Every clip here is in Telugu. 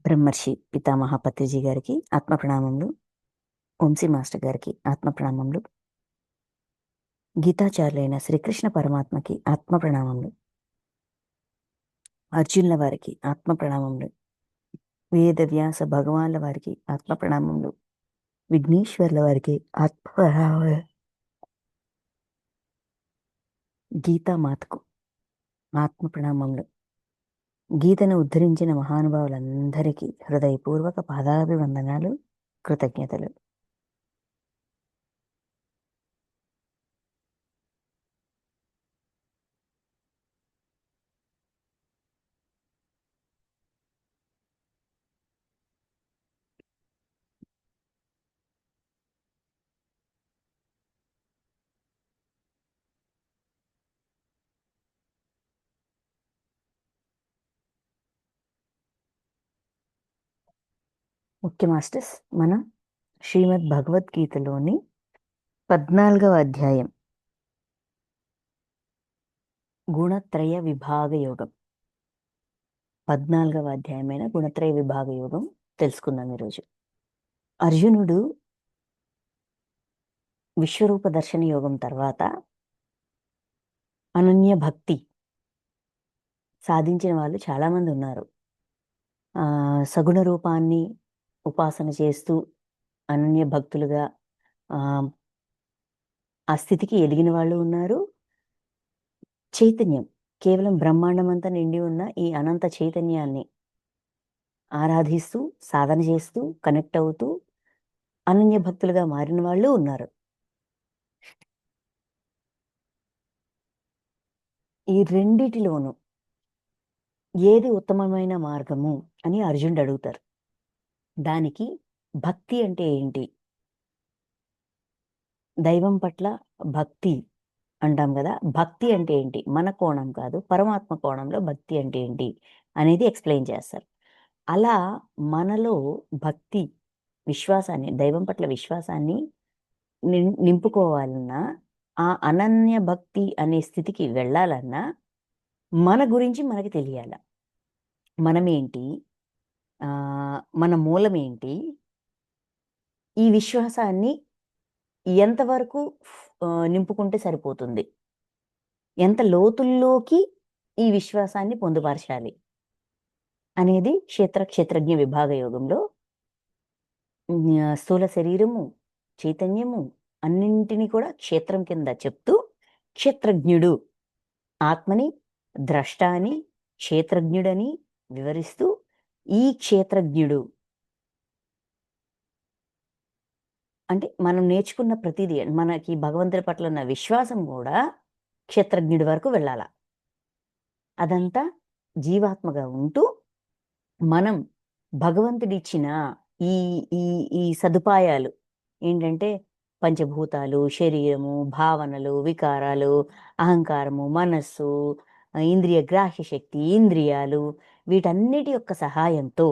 బ్రహ్మర్షి పితామహ పత్రిజీ గారికి ఆత్మ ప్రణామములు, వంశీ మాస్టర్ గారికి ఆత్మ ప్రణామములు, గీతాచార్యులైన శ్రీకృష్ణ పరమాత్మకి ఆత్మ ప్రణామములు, అర్జునుల వారికి ఆత్మ ప్రణామములు, వేద వ్యాస భగవాన్ల వారికి ఆత్మ ప్రణామములు, విఘ్నేశ్వర్ల వారికి ఆత్మ ప్రణామములు, గీతామాతకు ఆత్మ ప్రణామములు, గీతను ఉద్ధరించిన మహానుభావులందరికీ హృదయపూర్వక పాదాభివందనాలు, కృతజ్ఞతలు. ముఖ్య మాస్టర్స్, మనం శ్రీమద్ భగవద్గీతలోని 14వ అధ్యాయం గుణత్రయ విభాగ యోగం, 14వ అధ్యాయమైన గుణత్రయ విభాగ యోగం తెలుసుకుందాం ఈరోజు. అర్జునుడు విశ్వరూప దర్శన యోగం తర్వాత అనన్య భక్తి సాధించిన వాళ్ళు చాలామంది ఉన్నారు. సగుణ రూపాన్ని ఉపాసన చేస్తూ అనన్య భక్తులుగా ఆ స్థితికి ఎదిగిన వాళ్ళు ఉన్నారు. చైతన్యం కేవలం బ్రహ్మాండం అంతా నిండి ఉన్న ఈ అనంత చైతన్యాన్ని ఆరాధిస్తూ సాధన చేస్తూ కనెక్ట్ అవుతూ అనన్య భక్తులుగా మారిన వాళ్ళు ఉన్నారు. ఈ రెండిటిలోనూ ఏది ఉత్తమమైన మార్గము అని అర్జునుడు అడుగుతారు. దానికి భక్తి అంటే ఏంటి, దైవం పట్ల భక్తి అంటాం కదా, భక్తి అంటే ఏంటి, మన కోణం కాదు పరమాత్మ కోణంలో భక్తి అంటే ఏంటి అనేది ఎక్స్ప్లెయిన్ చేస్తారు. అలా మనలో భక్తి విశ్వాసాన్ని, దైవం పట్ల విశ్వాసాన్ని నింపుకోవాలన్నా, ఆ అనన్య భక్తి అనే స్థితికి వెళ్ళాలన్నా మన గురించి మనకి తెలియాల. మనమేంటి, మన మూలమేంటి, ఈ విశ్వాసాన్ని ఎంతవరకు నింపుకుంటే సరిపోతుంది, ఎంత లోతుల్లోకి ఈ విశ్వాసాన్ని పొందుపరచాలి అనేది క్షేత్రజ్ఞ విభాగ యోగంలో స్థూల శరీరము, చైతన్యము అన్నింటినీ కూడా క్షేత్రం కింద చెప్తూ క్షేత్రజ్ఞుడు, ఆత్మని ద్రష్ట అని క్షేత్రజ్ఞుడని వివరిస్తూ ఈ క్షేత్రజ్ఞుడు అంటే మనం నేర్చుకున్న ప్రతిదీ, మనకి భగవంతుడి పట్ల ఉన్న విశ్వాసం కూడా క్షేత్రజ్ఞుడి వరకు వెళ్ళాల. అదంతా జీవాత్మగా ఉంటూ మనం భగవంతుడిచ్చిన ఈ ఈ ఈ సదుపాయాలు ఏంటంటే పంచభూతాలు, శరీరము, భావనలు, వికారాలు, అహంకారము, మనస్సు, ఇంద్రియ గ్రాహ్య శక్తి, ఇంద్రియాలు, వీటన్నిటి యొక్క సహాయంతో,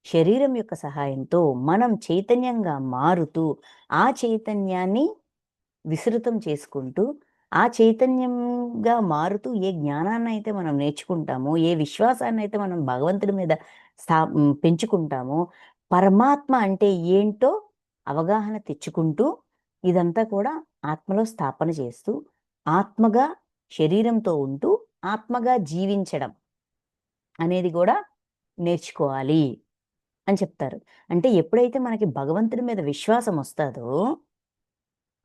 శరీరం యొక్క సహాయంతో మనం చైతన్యంగా మారుతూ ఆ చైతన్యాన్ని విస్తృతం చేసుకుంటూ, ఆ చైతన్యంగా మారుతూ ఏ జ్ఞానాన్ని అయితే మనం నేర్చుకుంటామో, ఏ విశ్వాసాన్ని అయితే మనం భగవంతుడి మీద పెంచుకుంటామో, పరమాత్మ అంటే ఏంటో అవగాహన తెచ్చుకుంటూ ఇదంతా కూడా ఆత్మలో స్థాపన చేస్తూ ఆత్మగా శరీరంతో ఉంటూ ఆత్మగా జీవించడం అనేది కూడా నేర్చుకోవాలి అని చెప్తారు. అంటే ఎప్పుడైతే మనకి భగవంతుడి మీద విశ్వాసం వస్తుందో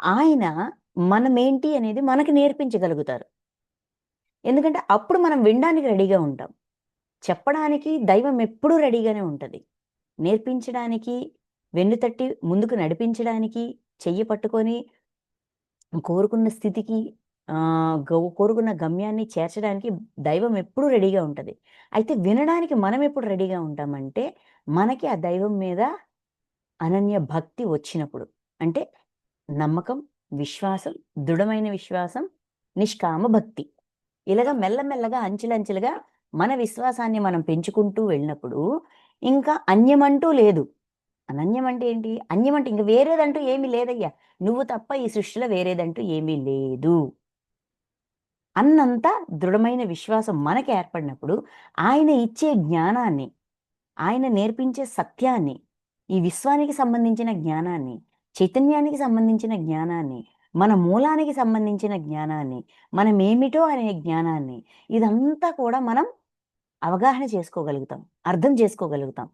ఆయన మనమేంటి అనేది మనకి నేర్పించగలుగుతారు. ఎందుకంటే అప్పుడు మనం వినడానికి రెడీగా ఉంటాం. చెప్పడానికి దైవం ఎప్పుడూ రెడీగానే ఉంటుంది. నేర్పించడానికి, వెన్నుతట్టి ముందుకు నడిపించడానికి, చెయ్యి పట్టుకొని కోరుకున్న స్థితికి, కోరుకున్న గమ్యాన్ని చేర్చడానికి దైవం ఎప్పుడూ రెడీగా ఉంటుంది. అయితే వినడానికి మనం ఎప్పుడు రెడీగా ఉంటామంటే మనకి ఆ దైవం మీద అనన్య భక్తి వచ్చినప్పుడు. అంటే నమ్మకం, విశ్వాసం, దృఢమైన విశ్వాసం, నిష్కామ భక్తి, ఇలాగా మెల్లమెల్లగా అంచెలంచెలుగా మన విశ్వాసాన్ని మనం పెంచుకుంటూ వెళ్ళినప్పుడు ఇంకా అన్యమంటూ లేదు. అనన్యం అంటే ఏంటి, అన్యం అంటే ఇంక వేరేదంటూ ఏమీ లేదయ్యా, నువ్వు తప్ప ఈ సృష్టిలో వేరేదంటూ ఏమీ లేదు అన్నంత దృఢమైన విశ్వాసం మనకి ఏర్పడినప్పుడు ఆయన ఇచ్చే జ్ఞానాన్ని, ఆయన నేర్పించే సత్యాన్ని, ఈ విశ్వానికి సంబంధించిన జ్ఞానాన్ని, చైతన్యానికి సంబంధించిన జ్ఞానాన్ని, మన మూలానికి సంబంధించిన జ్ఞానాన్ని, మనమేమిటో అనే జ్ఞానాన్ని, ఇదంతా కూడా మనం అవగాహన చేసుకోగలుగుతాం, అర్థం చేసుకోగలుగుతాం.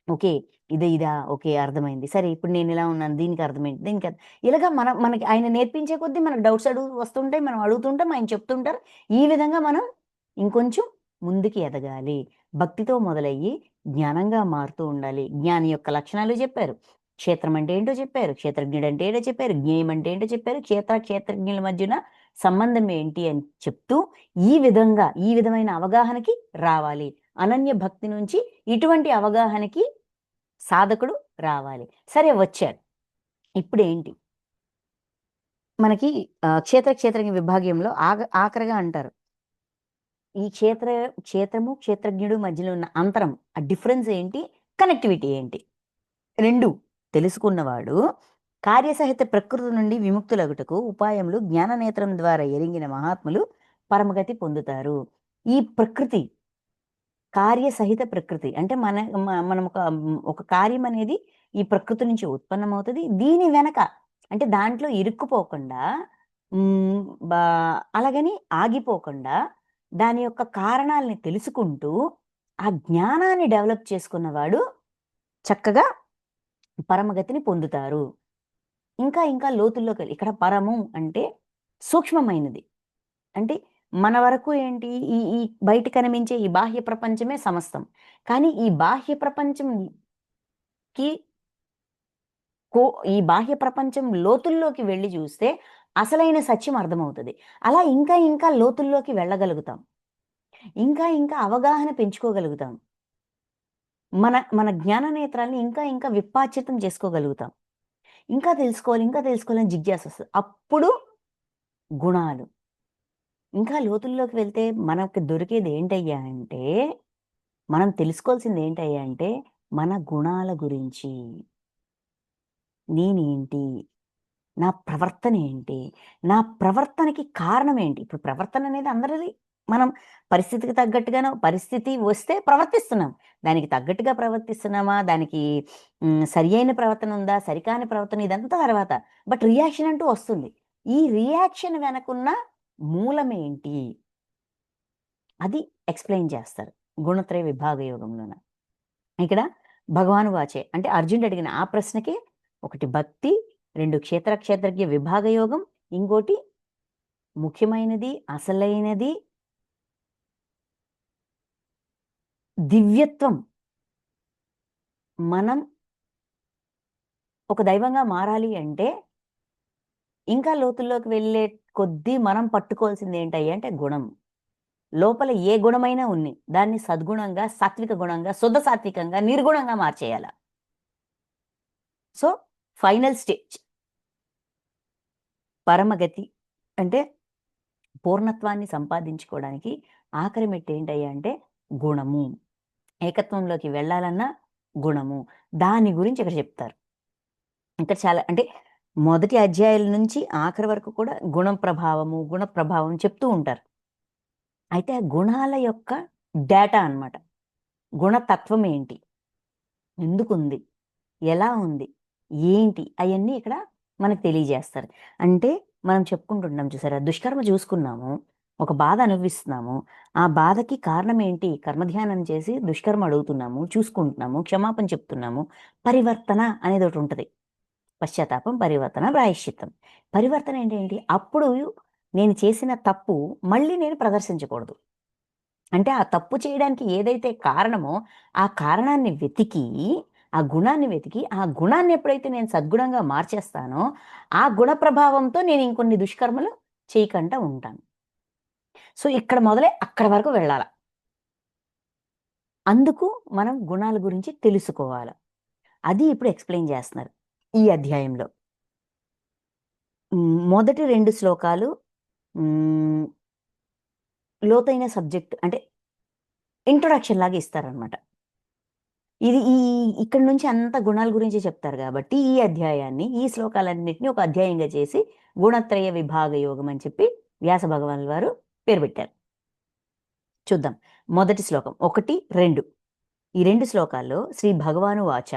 ఓకే. ఇదా? ఓకే. అర్థమైంది. సరే ఇప్పుడు నేనిలా ఉన్నాను. దీనికి అర్థమైంది. ఇలాగా మనకి ఆయన నేర్పించే కొద్దీ మనకు డౌట్స్ వస్తుంటాయి. మనం అడుగుతుంటాం. ఆయన చెప్తుంటారు. ఈ విధంగా మనం ఇంకొంచెం ముందుకి ఎదగాలి. భక్తితో మొదలయ్యి జ్ఞానంగా మారుతూ ఉండాలి. జ్ఞాని యొక్క లక్షణాలు చెప్పారు. క్షేత్రం అంటే ఏంటో చెప్పారు. క్షేత్రజ్ఞుడు అంటే ఏంటో చెప్పారు. జ్ఞేయం అంటే ఏంటో చెప్పారు. క్షేత్రజ్ఞుల మధ్యన సంబంధం ఏంటి అని చెప్తూ ఈ విధమైన అవగాహనకి రావాలి. అనన్య భక్తి నుంచి ఇటువంటి అవగాహనకి సాధకుడు రావాలి. సరే వచ్చాడు. ఇప్పుడేంటి? మనకి క్షేత్రజ్ఞ విభాగంలో ఆఖరిగా అంటారు. ఈ క్షేత్రము, క్షేత్రజ్ఞుడు మధ్యలో ఉన్న అంతరం, ఆ డిఫరెన్స్ ఏంటి? కనెక్టివిటీ ఏంటి? 2 తెలుసుకున్నవాడు కార్యసహిత ప్రకృతి నుండి విముక్తులగుటకు ఉపాయములు జ్ఞాననేత్రం ద్వారా ఎరింగిన మహాత్ములు పరమగతి పొందుతారు. ఈ ప్రకృతి కార్యసహిత ప్రకృతి అంటే మనం ఒక కార్యం అనేది ఈ ప్రకృతి నుంచి ఉత్పన్నమవుతుంది. దీని వెనక అంటే దాంట్లో ఇరుక్కుపోకుండా అలాగని ఆగిపోకుండా దాని యొక్క కారణాలని తెలుసుకుంటూ ఆ జ్ఞానాన్ని డెవలప్ చేసుకున్నవాడు చక్కగా పరమగతిని పొందుతారు. ఇంకా లోతుల్లోకి వెళ్ళి ఇక్కడ పరము అంటే సూక్ష్మమైనది. అంటే మన వరకు ఏంటి ఈ బయట కనిపించే ఈ బాహ్య ప్రపంచమే సమస్తం. కానీ ఈ బాహ్య ప్రపంచంకి ఈ బాహ్య ప్రపంచం లోతుల్లోకి వెళ్ళి చూస్తే అసలైన సత్యం అర్థమవుతుంది. అలా ఇంకా లోతుల్లోకి వెళ్ళగలుగుతాం. ఇంకా అవగాహన పెంచుకోగలుగుతాం. మన జ్ఞాన నేత్రాల్ని ఇంకా విప్పాచితం చేసుకోగలుగుతాం. ఇంకా తెలుసుకోవాలని జిజ్ఞాస వస్తుంది. అప్పుడు గుణాలు ఇంకా లోతుల్లోకి వెళ్తే మనకు దొరికేది ఏంటయ్యా అంటే, మనం తెలుసుకోవాల్సింది ఏంటయ్యా అంటే, మన గుణాల గురించి. నేనేంటి? నా ప్రవర్తన ఏంటి? నా ప్రవర్తనకి కారణం ఏంటి? ఇప్పుడు ప్రవర్తన అనేది అందరిది. మనం పరిస్థితికి తగ్గట్టుగాను పరిస్థితి వస్తే ప్రవర్తిస్తున్నాం. దానికి తగ్గట్టుగా ప్రవర్తిస్తున్నామా? దానికి సరియైన ప్రవర్తన ఉందా? సరికాని ప్రవర్తన ఇదంతా తర్వాత. బట్ రియాక్షన్ అంటూ వస్తుంది. ఈ రియాక్షన్ వెనకున్న మూలమేంటి? అది ఎక్స్‌ప్లెయిన్ చేస్తారు. గుణత్రయ విభాగ యోగంలోన. ఇక్కడ భగవాను వాచే అంటే అర్జునుడు అడిగిన ఆ ప్రశ్నకి ఒకటి భక్తి, 2 క్షేత్రజ్ఞ విభాగ యోగం, ఇంకోటి ముఖ్యమైనది, అసలైనది దివ్యత్వం. మనం ఒక దైవంగా మారాలి అంటే ఇంకా లోతుల్లోకి వెళ్ళే కొద్దీ మనం పట్టుకోవాల్సింది ఏంటయ్యా అంటే గుణం. లోపల ఏ గుణమైనా ఉంది. దాన్ని సద్గుణంగా, సాత్విక గుణంగా, శుద్ధ సాత్వికంగా, నిర్గుణంగా మార్చేయాల. సో, ఫైనల్ స్టేజ్ పరమగతి అంటే పూర్ణత్వాన్ని సంపాదించుకోవడానికి ఆఖరి మెట్టు ఏంటయ్యా అంటే గుణము. ఏకత్వంలోకి వెళ్ళాలన్నా గుణము. దాని గురించి ఇక్కడ చెప్తారు. ఇక్కడ చాలా అంటే మొదటి అధ్యాయాల నుంచి ఆఖరి వరకు కూడా గుణ ప్రభావం చెప్తూ ఉంటారు. అయితే ఆ గుణాల యొక్క డేటా అన్నమాట. గుణతత్వం ఏంటి? ఎందుకుంది? ఎలా ఉంది? ఏంటి? అయన్నీ ఇక్కడ మనకు తెలియజేస్తారు. అంటే మనం చెప్పుకుంటున్నాం చూసారా? దుష్కర్మ చూసుకున్నాము. ఒక బాధ అనుభవిస్తున్నాము. ఆ బాధకి కారణం ఏంటి? కర్మధ్యానం చేసి దుష్కర్మ అడుగుతున్నాము, చూసుకుంటున్నాము, క్షమాపణ చెప్తున్నాము. పరివర్తన అనేది ఒకటి ఉంటది. పశ్చాత్తాపం, పరివర్తన, ప్రాయశ్చిత్తం. పరివర్తన ఏంటి? అప్పుడు నేను చేసిన తప్పు మళ్ళీ నేను ప్రదర్శించకూడదు. అంటే ఆ తప్పు చేయడానికి ఏదైతే కారణమో ఆ కారణాన్ని వెతికి, ఆ గుణాన్ని వెతికి, ఆ గుణాన్ని ఎప్పుడైతే నేను సద్గుణంగా మార్చేస్తానో ఆ గుణ ప్రభావంతో నేను ఇంకొన్ని దుష్కర్మలు చేయకుండా ఉంటాను. సో, ఇక్కడ మొదలై అక్కడి వరకు వెళ్ళాల. అందుకు మనం గుణాల గురించి తెలుసుకోవాలి. అది ఇప్పుడు ఎక్స్‌ప్లెయిన్ చేస్తున్నారు ఈ అధ్యాయంలో. మొదటి 2 శ్లోకాలు లోతైన సబ్జెక్ట్ అంటే ఇంట్రొడక్షన్ లాగా ఇస్తారనమాట. ఇది ఇక్కడి నుంచి అంత గుణాల గురించి చెప్తారు కాబట్టి ఈ అధ్యాయాన్ని, ఈ శ్లోకాలన్నిటిని ఒక అధ్యాయంగా చేసి గుణత్రయ విభాగ యోగం అని చెప్పి వ్యాస భగవానుల వారు పేరు పెట్టారు. చూద్దాం. మొదటి శ్లోకం 1, 2 ఈ 2 శ్లోకాల్లో శ్రీ భగవాను వాచ,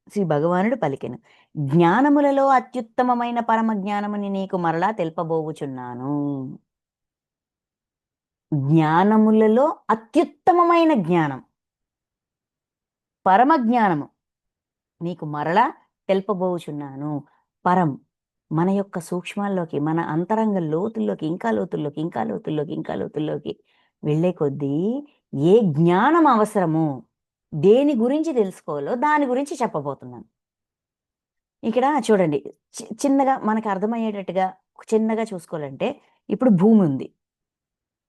శ్రీ భగవానుడు పలికెను, జ్ఞానములలో అత్యుత్తమమైన పరమ జ్ఞానముని నీకు మరలా తెలుపబోవుచున్నాను. జ్ఞానములలో అత్యుత్తమమైన జ్ఞానం, పరమ జ్ఞానము నీకు మరలా తెలుపబోచున్నాను. పరం, మన యొక్క సూక్ష్మాల్లోకి, మన అంతరంగ లోతుల్లోకి, ఇంకా లోతుల్లోకి, ఇంకా లోతుల్లోకి, ఇంకా లోతుల్లోకి వెళ్ళే కొద్దీ ఏ జ్ఞానం అవసరమో, దేని గురించి తెలుసుకోవాలో దాని గురించి చెప్పబోతున్నాను. ఇక్కడ చూడండి, చిన్నగా మనకు అర్థమయ్యేటట్టుగా చిన్నగా చూసుకోవాలంటే, ఇప్పుడు భూమి ఉంది.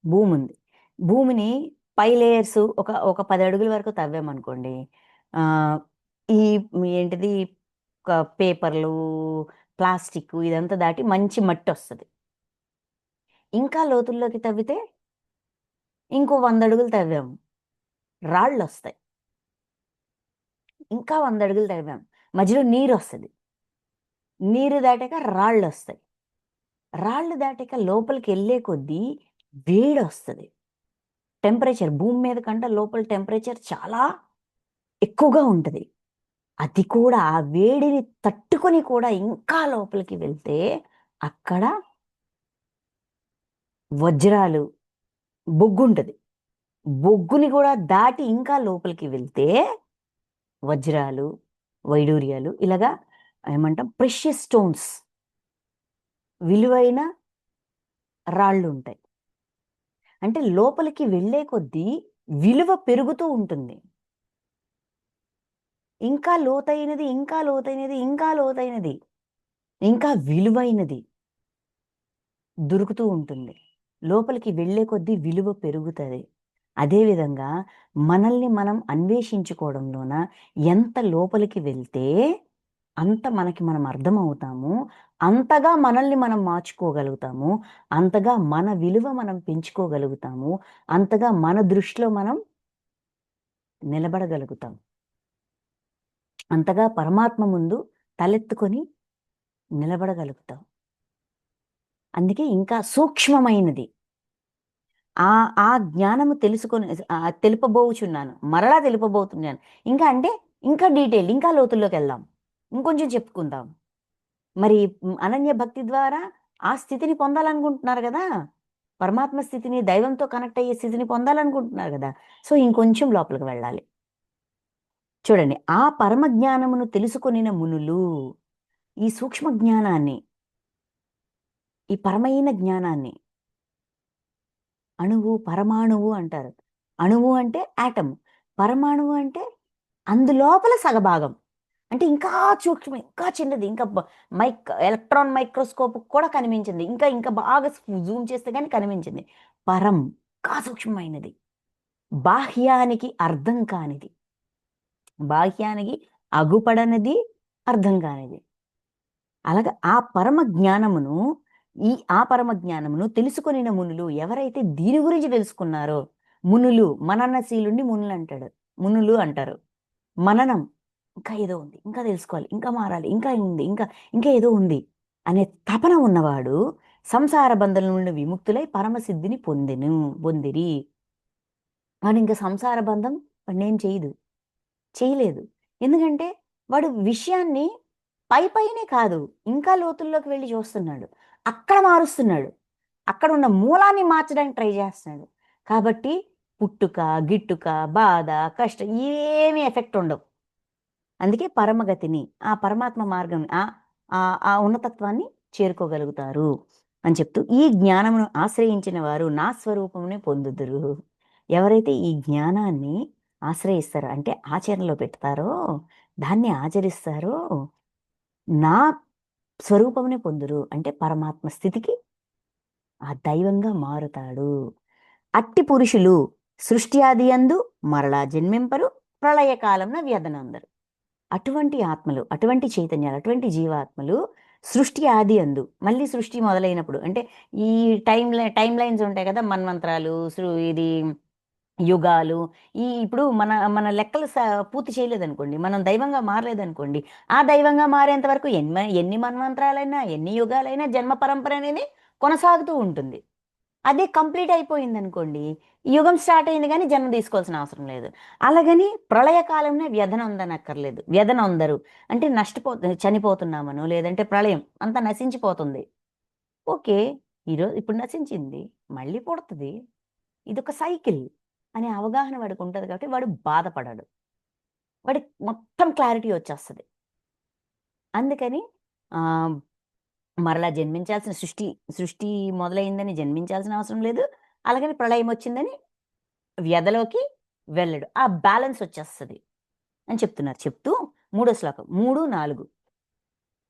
భూమి ఉంది. భూమిని పై లేయర్స్ ఒక 10 అడుగుల వరకు తవ్వామనుకోండి. ఆహ్, ఈ ఏంటిది పేపర్లు, ప్లాస్టిక్కు ఇదంతా దాటి మంచి మట్టొస్తది. ఇంకా లోతుల్లోకి తవ్వితే ఇంకో 100 అడుగులు తవ్వాము. రాళ్ళొస్తాయి. ఇంకా 100 అడుగులు తవ్వాం. మధ్యలో నీరొస్తది. నీరు దాటాక రాళ్ళొస్తాయి. రాళ్ళు దాటాక లోపలికెళ్ళే కొద్దీ వేడొస్తది. టెంపరేచర్ భూమి మీద కంటే లోపల టెంపరేచర్ చాలా ఎక్కువగా ఉంటది. అది కూడా ఆ వేడిని తట్టుకొని కూడా ఇంకా లోపలికి వెళ్తే అక్కడ వజ్రాలు, బొగ్గుంటది. బొగ్గుని కూడా దాటి ఇంకా లోపలికి వెళ్తే వజ్రాలు, వైడూర్యాలు ఇలాగా ఏమంటాం ప్రెషియస్ స్టోన్స్, విలువైన రాళ్ళుంటాయి. అంటే లోపలికి వెళ్ళే కొద్దీ విలువ పెరుగుతూ ఉంటుంది. ఇంకా లోతైనది, ఇంకా లోతైనది, ఇంకా లోతైనది, ఇంకా విలువైనది దొరుకుతూ ఉంటుంది. లోపలికి వెళ్ళే కొద్దీ విలువ పెరుగుతది. అదేవిధంగా మనల్ని మనం అన్వేషించుకోవడంలోన ఎంత లోపలికి వెళ్తే అంత మనకి మనం అర్థమవుతాము. అంతగా మనల్ని మనం మార్చుకోగలుగుతాము. అంతగా మన విలువ మనం పెంచుకోగలుగుతాము. అంతగా మన దృష్టిలో మనం నిలబడగలుగుతాం. అంతగా పరమాత్మ ముందు తలెత్తుకొని నిలబడగలుగుతాం. అందుకే ఇంకా సూక్ష్మమైనది. ఆ జ్ఞానము తెలుసుకొని తెలుపబోచున్నాను. మరలా తెలుపబోతున్నాను. ఇంకా అంటే ఇంకా డీటెయిల్, ఇంకా లోతుల్లోకెళ్దాం. ఇంకొంచెం చెప్పుకుందాం. మరి అనన్య భక్తి ద్వారా ఆ స్థితిని పొందాలనుకుంటున్నారు గదా! పరమాత్మ స్థితిని, దైవంతో కనెక్ట్ అయ్యే స్థితిని పొందాలనుకుంటున్నారు గదా! సో, ఇంకొంచెం లోపలికి వెళ్ళాలి. చూడండి, ఆ పరమ జ్ఞానమును తెలుసుకొనిన మునులు ఈ సూక్ష్మ జ్ఞానాన్ని, ఈ పరమైన జ్ఞానాన్ని అణువు, పరమాణువు అంటారు. అణువు అంటే యాటమ్. పరమాణువు అంటే అందులోపల సగభాగం. అంటే ఇంకా సూక్ష్మం, ఇంకా చిన్నది, ఇంకా ఎలక్ట్రాన్ మైక్రోస్కోప్ కూడా కనిపించింది. ఇంకా ఇంకా బాగా జూమ్ చేస్తే గాని కనిపించింది. పరం, ఇంకా సూక్ష్మమైనది. బాహ్యానికి అర్థం కానిది. బాహ్యానికి అగుపడనిది, అర్థం కానిది. అలాగా ఆ పరమ జ్ఞానమును తెలుసుకొనిన మునులు ఎవరైతే దీని గురించి తెలుసుకున్నారో, మునులు మననశీలుండి మునులంటాడు. మునులు అంటారు. మననం, ఇంకా ఏదో ఉంది, ఇంకా తెలుసుకోవాలి, ఇంకా మారాలి, ఇంకా ఉంది, ఇంకా ఇంకా ఏదో ఉంది అనే తపన ఉన్నవాడు సంసార బంధం నుండి విముక్తులై పరమసిద్ధిని పొందిరి. వాడింక సంసార బంధం వాడినేం చేయలేదు. ఎందుకంటే వాడు విషయాన్ని పైనే కాదు, ఇంకా లోతుల్లోకి వెళ్లి చూస్తున్నాడు. అక్కడ మారుస్తున్నాడు. అక్కడున్న మూలాన్ని మార్చడానికి ట్రై చేస్తున్నాడు. కాబట్టి పుట్టుక, గిట్టుక, బాధ, కష్టం ఏమీ ఎఫెక్ట్ ఉండవు. అందుకే పరమగతిని, ఆ పరమాత్మ మార్గం, ఆ ఉన్నతత్వాన్ని చేరుకోగలుగుతారు అని చెప్తూ, ఈ జ్ఞానమును ఆశ్రయించిన వారు నా స్వరూపమునే పొందుదురు. ఎవరైతే ఈ జ్ఞానాన్ని ఆశ్రయిస్తారో అంటే ఆచరణలో పెడతారో, దాన్ని ఆచరిస్తారో నా స్వరూపమునే పొందురు. అంటే పరమాత్మ స్థితికి ఆ దైవంగా మారుతాడు. అట్టి పురుషులు సృష్టి ఆది యందు మరలా జన్మింపరు, ప్రళయకాలంన వ్యధనందరు. అటువంటి ఆత్మలు, అటువంటి చైతన్యాలు, అటువంటి జీవాత్మలు సృష్టి ఆది అందు, మళ్ళీ సృష్టి మొదలైనప్పుడు అంటే ఈ టైమ్ లైన్స్ ఉంటాయి కదా, మన్వంతరాలు, ఇది యుగాలు, ఇప్పుడు మన మన లెక్కలు పూర్తి చేయలేదనుకోండి, మనం దైవంగా మారలేదనుకోండి, ఆ దైవంగా మారేంత వరకు ఎన్ని మన్వంతరాలైనా, ఎన్ని యుగాలైనా జన్మ పరంపర అనేది కొనసాగుతూ ఉంటుంది. అదే కంప్లీట్ అయిపోయిందనుకోండి, యుగం స్టార్ట్ అయింది గానీ జన్మ తీసుకోవాల్సిన అవసరం లేదు. అలాగని ప్రళయకాలంలో వ్యధనొందనక్కర్లేదు. వ్యధనొందరు అంటే చనిపోతున్నామనో, లేదంటే ప్రళయం అంతా నశించిపోతుంది. ఓకే. ఇప్పుడు నశించింది. మళ్ళీ పుడతది. ఇదొక సైకిల్ అనే అవగాహన వాడికుంటది కాబట్టి వాడు బాధపడడు. వాడికి మొత్తం క్లారిటీ వచ్చేస్తది. అందుకని ఆహ్, మరలా జన్మించాల్సిన సృష్టి మొదలైందని జన్మించాల్సిన అవసరం లేదు. అలాగని ప్రళయమొచ్చిందని వ్యధలోకి వెళ్ళడు. ఆ బ్యాలెన్స్ వచ్చేస్తది అని చెప్తున్నారు. చెప్తూ మూడో శ్లోకం 3, 4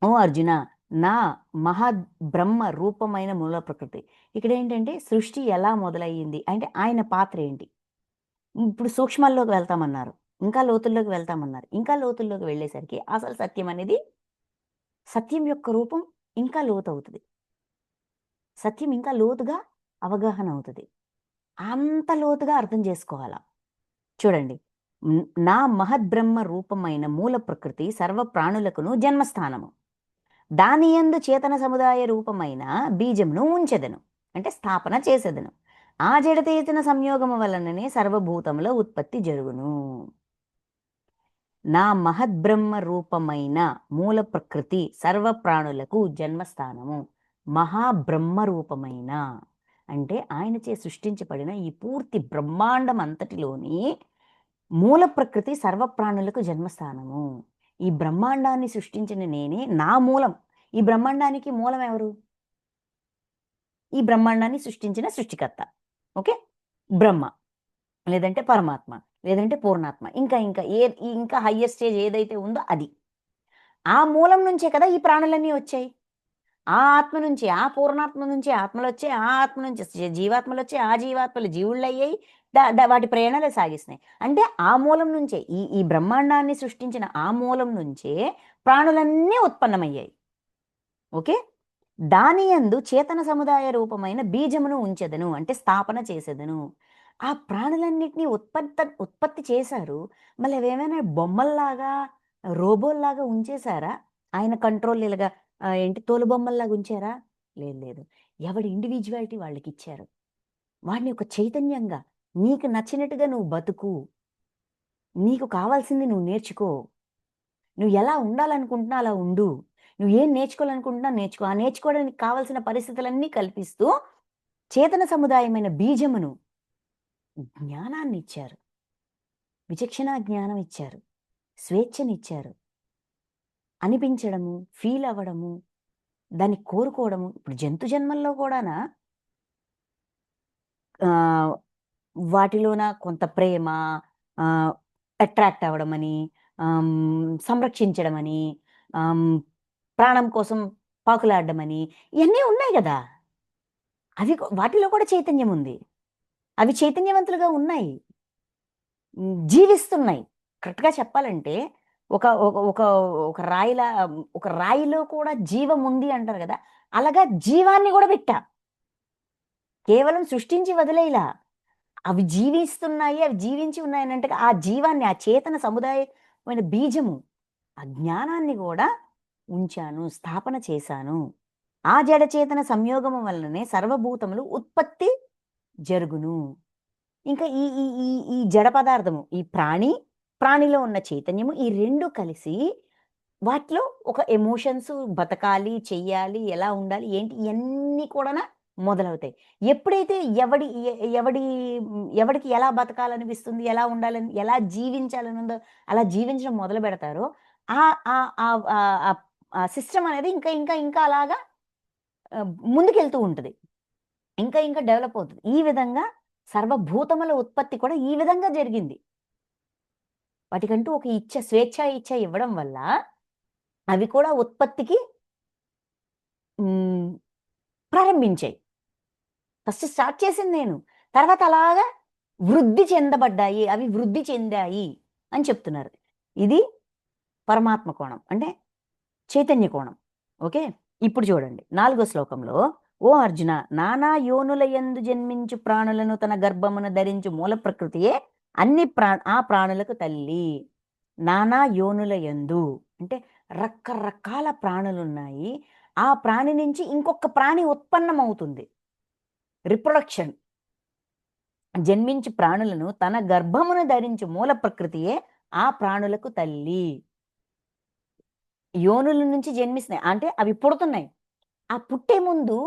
ఓ అర్జున! నా మహద్బ్రహ్మ రూపమైన మూల ప్రకృతి. ఇక్కడేంటంటే సృష్టి ఎలా మొదలయ్యింది? అంటే ఆయన పాత్ర ఏంటి? ఇప్పుడు సూక్ష్మాల్లోకి వెళ్తామన్నారు. ఇంకా లోతుల్లోకి వెళ్తామన్నారు. ఇంకా లోతుల్లోకి వెళ్ళేసరికి అసలు సత్యం యొక్క రూపం ఇంకా లోతవుతది. సత్యం ఇంకా లోతుగా అవగాహన అవుతది. అంత లోతుగా అర్థం చేసుకోవాల. చూడండి. నా మహద్బ్రహ్మ రూపమైన మూల ప్రకృతి సర్వ ప్రాణులకును జన్మస్థానము. దానియందు చేతన సముదాయ రూపమైన బీజమును ఉంచెదను. అంటే స్థాపన చేసెదను. ఆ జడచేతన సంయోగము వలననే సర్వభూతముల ఉత్పత్తి జరుగును. నా మహద్బ్రహ్మ రూపమైన మూల ప్రకృతి సర్వ ప్రాణులకు జన్మస్థానము. మహాబ్రహ్మ రూపమైన అంటే ఆయనచే సృష్టించబడిన ఈ పూర్తి బ్రహ్మాండం అంతటిలోని మూల ప్రకృతి సర్వ ప్రాణులకు జన్మస్థానము. ఈ బ్రహ్మాండాన్ని సృష్టించిన నేనే నా మూలం. ఈ బ్రహ్మాండానికి మూలం ఎవరు? ఈ బ్రహ్మాండాన్ని సృష్టించిన సృష్టికర్త. ఓకే. బ్రహ్మ, లేదంటే పరమాత్మ, లేదంటే పూర్ణాత్మ. ఇంకా హయ్యర్ స్టేజ్ ఏదైతే ఉందో అది. ఆ మూలం నుంచే కదా ఈ ప్రాణులన్నీ వచ్చాయి. ఆ ఆత్మ నుంచి, ఆ పూర్ణాత్మ నుంచి ఆత్మలొచ్చాయి. ఆ ఆత్మ నుంచి జీవాత్మలొచ్చాయి. ఆ జీవాత్మలు జీవుళ్ళయ్యాయి. ద ద వాటి ప్రయాణాలు సాగిస్తున్నాయి. అంటే ఆ మూలం నుంచే ఈ ఈ బ్రహ్మాండాన్ని సృష్టించిన ఆ మూలం నుంచే ప్రాణులన్నీ ఉత్పన్నమయ్యాయి. ఓకే. దానియందు చేతన సముదాయ రూపమైన బీజమును ఉంచెదను. అంటే స్థాపన చేసెదను. ఆ ప్రాణులన్నిటిని ఉత్పత్తి చేశారు. మళ్ళీ అవేమైనా బొమ్మల్లాగా, రోబోల్లాగా ఉంచేశారా? ఆయన కంట్రోల్ ఇలాగా ఏంటి తోలుబొమ్మల్లాగా ఉంచారా? లేదు, లేదు. ఎవడి ఇండివిడ్యువాలిటీ వాళ్ళకిచ్చారు. వాడిని ఒక చైతన్యంగా నీకు నచ్చినట్టుగా నువ్వు బతుకు. నీకు కావాల్సింది నువ్వు నేర్చుకో. నువ్వు ఎలా ఉండాలనుకుంటున్నావు అలా ఉండు. నువ్వేం నేర్చుకోవాలనుకుంటున్నావు నేర్చుకో. ఆ నేర్చుకోవడానికి కావాల్సిన పరిస్థితులన్నీ కల్పిస్తూ చేతన సముదాయమైన బీజమును, జ్ఞానాన్నిచ్చారు. విచక్షణా జ్ఞానం ఇచ్చారు. స్వేచ్ఛనిచ్చారు. అనిపించడము, ఫీల్ అవ్వడము, దాన్ని కోరుకోవడము. ఇప్పుడు జంతు జన్మల్లో కూడానా ఆహ్, వాటిలోన కొంత ప్రేమ, ఆహ్, అట్రాక్ట్ అవ్వడమని, సంరక్షించడమని, ఆహ్, ప్రాణం కోసం పాకులాడడమని ఇయన్నీ ఉన్నాయి గదా! వాటిలో కూడా చైతన్యం ఉంది. అవి చైతన్యవంతులుగా ఉన్నాయి. జీవిస్తున్నాయి. కరెక్ట్‌గా చెప్పాలంటే ఒక ఒక ఒక ఒక ఒక రాయిలో కూడా జీవం ఉంది అంటారు గదా! అలాగా జీవాన్ని గూడా పెట్టా. కేవలం సృష్టించి వదిలేయలా. అవి జీవిస్తున్నాయి. అవి జీవించి ఉన్నాయనంటే ఆ జీవాన్ని, ఆ చేతన సముదాయమైన బీజము, ఆ జ్ఞానాన్ని గూడా ఉంచాను. స్థాపన చేశాను. ఆ జడ చేతన సంయోగము వలననే సర్వభూతములు ఉత్పత్తి జరుగును. ఇంకా ఈ ఈ ఈ ఈ జడ పదార్థము, ఈ ప్రాణిలో ఉన్న చైతన్యము ఈ 2 కలిసి వాటిలో ఒక ఎమోషన్స్ బతకాలి, చెయ్యాలి, ఎలా ఉండాలి, ఏంటి ఇయన్నీ కూడాన మొదలవుతాయి. ఎప్పుడైతే ఎవడి ఎవడికి ఎలా బతకాలనిపిస్తుంది, ఎలా ఉండాలని, ఎలా జీవించాలనుందో అలా జీవించడం మొదలుపెడతారో ఆహ్, ఆహ్, ఆహ్, ఆహ్, ఆహ్, ఆ సిస్టమ్ అనేది ఇంకా అలాగా ముందుకెళ్తూ ఉంటది. ఇంకా డెవలప్ అవుతది. ఈ విధంగా సర్వభూతముల ఉత్పత్తి కూడా ఈ విధంగా జరిగింది. వాటికంటూ ఒక స్వేచ్ఛ ఇవ్వడం వల్ల అవి కూడా ఉత్పత్తికి హ్మ్. ప్రారంభించాయి. ఫస్ట్ స్టార్ట్ చేసింది నేను. తర్వాత అలాగా వృద్ధి చెందబడ్డాయి. అవి వృద్ధి చెందాయి అని చెప్తున్నారు. ఇది పరమాత్మ కోణం. అంటే చైతన్య కోణం. ఓకే. ఇప్పుడు చూడండి 4 శ్లోకంలో ఓ అర్జున నానా యోనులయందు జన్మించు ప్రాణులను తన గర్భమున ధరించు మూల ప్రకృతియే ఆ ప్రాణులకు తల్లి. నానా యోనులయందు అంటే రకరకాల ప్రాణులున్నాయి. ఆ ప్రాణి నుంచి ఇంకొక ప్రాణి ఉత్పన్నమవుతుంది. రిప్రొడక్షన్, జన్మించి ప్రాణులను తన గర్భమును ధరించి మూల ప్రకృతియే ఆ ప్రాణులకు తల్లి. యోనుల నుంచి జన్మిస్తున్నాయి. అంటే అవి పుడుతున్నాయి. ఆ పుట్టే ముందు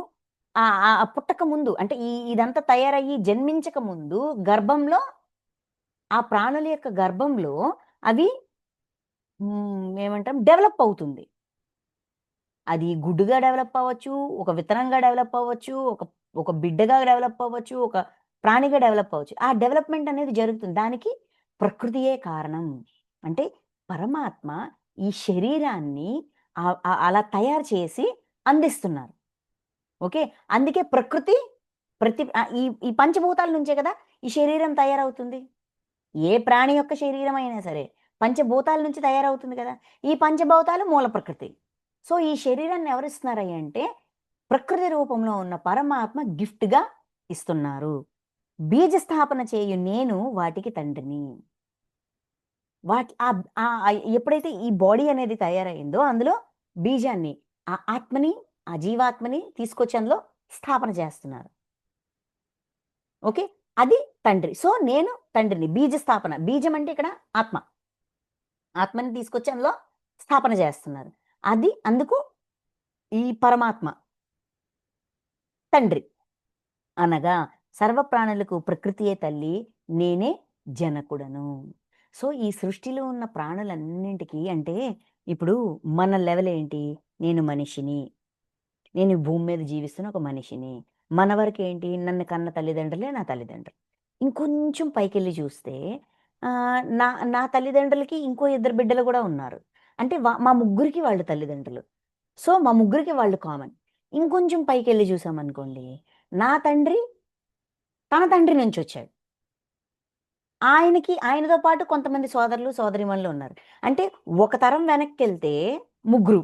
పుట్టక ముందు అంటే ఇదంతా తయారయ్యి జన్మించక ముందు గర్భంలో ఆ ప్రాణుల యొక్క గర్భంలో అవి ఏమంటాం డెవలప్ అవుతుంది. అది గుడ్డుగా డెవలప్ అవ్వచ్చు, ఒక విత్తనంగా డెవలప్ అవ్వచ్చు, ఒక బిడ్డగా డెవలప్ అవ్వచ్చు, ఒక ప్రాణిగా డెవలప్ అవ్వచ్చు. ఆ డెవలప్‌మెంట్ అనేది జరుగుతుంది. దానికి ప్రకృతియే కారణం. అంటే పరమాత్మ ఈ శరీరాన్ని అలా తయారు చేసి అందిస్తున్నారు. ఓకే. అందుకే ప్రకృతి ఈ పంచభూతాల నుంచే కదా ఈ శరీరం తయారవుతుంది. ఏ ప్రాణి యొక్క శరీరం అయినా సరే పంచభూతాల నుంచి తయారవుతుంది కదా! ఈ పంచభూతాలు మూల ప్రకృతి. సో, ఈ శరీరాన్ని ఎవరిస్తున్నారయ్య అంటే ప్రకృతి రూపంలో ఉన్న పరమాత్మ గిఫ్ట్‌గా ఇస్తున్నారు. బీజ స్థాపన చేయు నేను వాటికి తండ్రిని. వాటి ఎప్పుడైతే ఈ బాడీ అనేది తయారయిందో అందులో బీజాన్ని, ఆ ఆత్మని, ఆ జీవాత్మని తీసుకొచ్చి అందులో స్థాపన చేస్తున్నారు. ఓకే. అది తండ్రి. సో, నేను తండ్రిని. బీజ స్థాపన. బీజం అంటే ఇక్కడ ఆత్మ. ఆత్మని తీసుకొచ్చి అందులో స్థాపన చేస్తున్నారు. అందుకు ఈ పరమాత్మ తండ్రి. అనగా సర్వప్రాణులకు ప్రకృతియే తల్లి, నేనే జనకుడను. సో, ఈ సృష్టిలో ఉన్న ప్రాణులన్నింటికి అంటే ఇప్పుడు మన లెవెల్ ఏంటి? నేను మనిషిని. నేను ఈ భూమి మీద జీవిస్తున్న ఒక మనిషిని. మన వరకేంటి? నన్ను కన్న తల్లిదండ్రులే నా తల్లిదండ్రులు. ఇంకొంచెం పైకెళ్ళి చూస్తే నా నా తల్లిదండ్రులకి ఇంకో ఇద్దరు బిడ్డలు గూడా ఉన్నారు. అంటే మా ముగ్గురికి వాళ్ళు తల్లిదండ్రులు. సో, మా ముగ్గురికి వాళ్ళు కామన్. ఇంకొంచెం పైకెళ్ళి చూసామనుకోండి, నా తండ్రి తన తండ్రి నుంచొచ్చాడు. ఆయనతో పాటు కొంతమంది సోదరులు, సోదరీమణులు ఉన్నారు. అంటే ఒక తరం వెనక్కెళ్తే ముగ్గురు.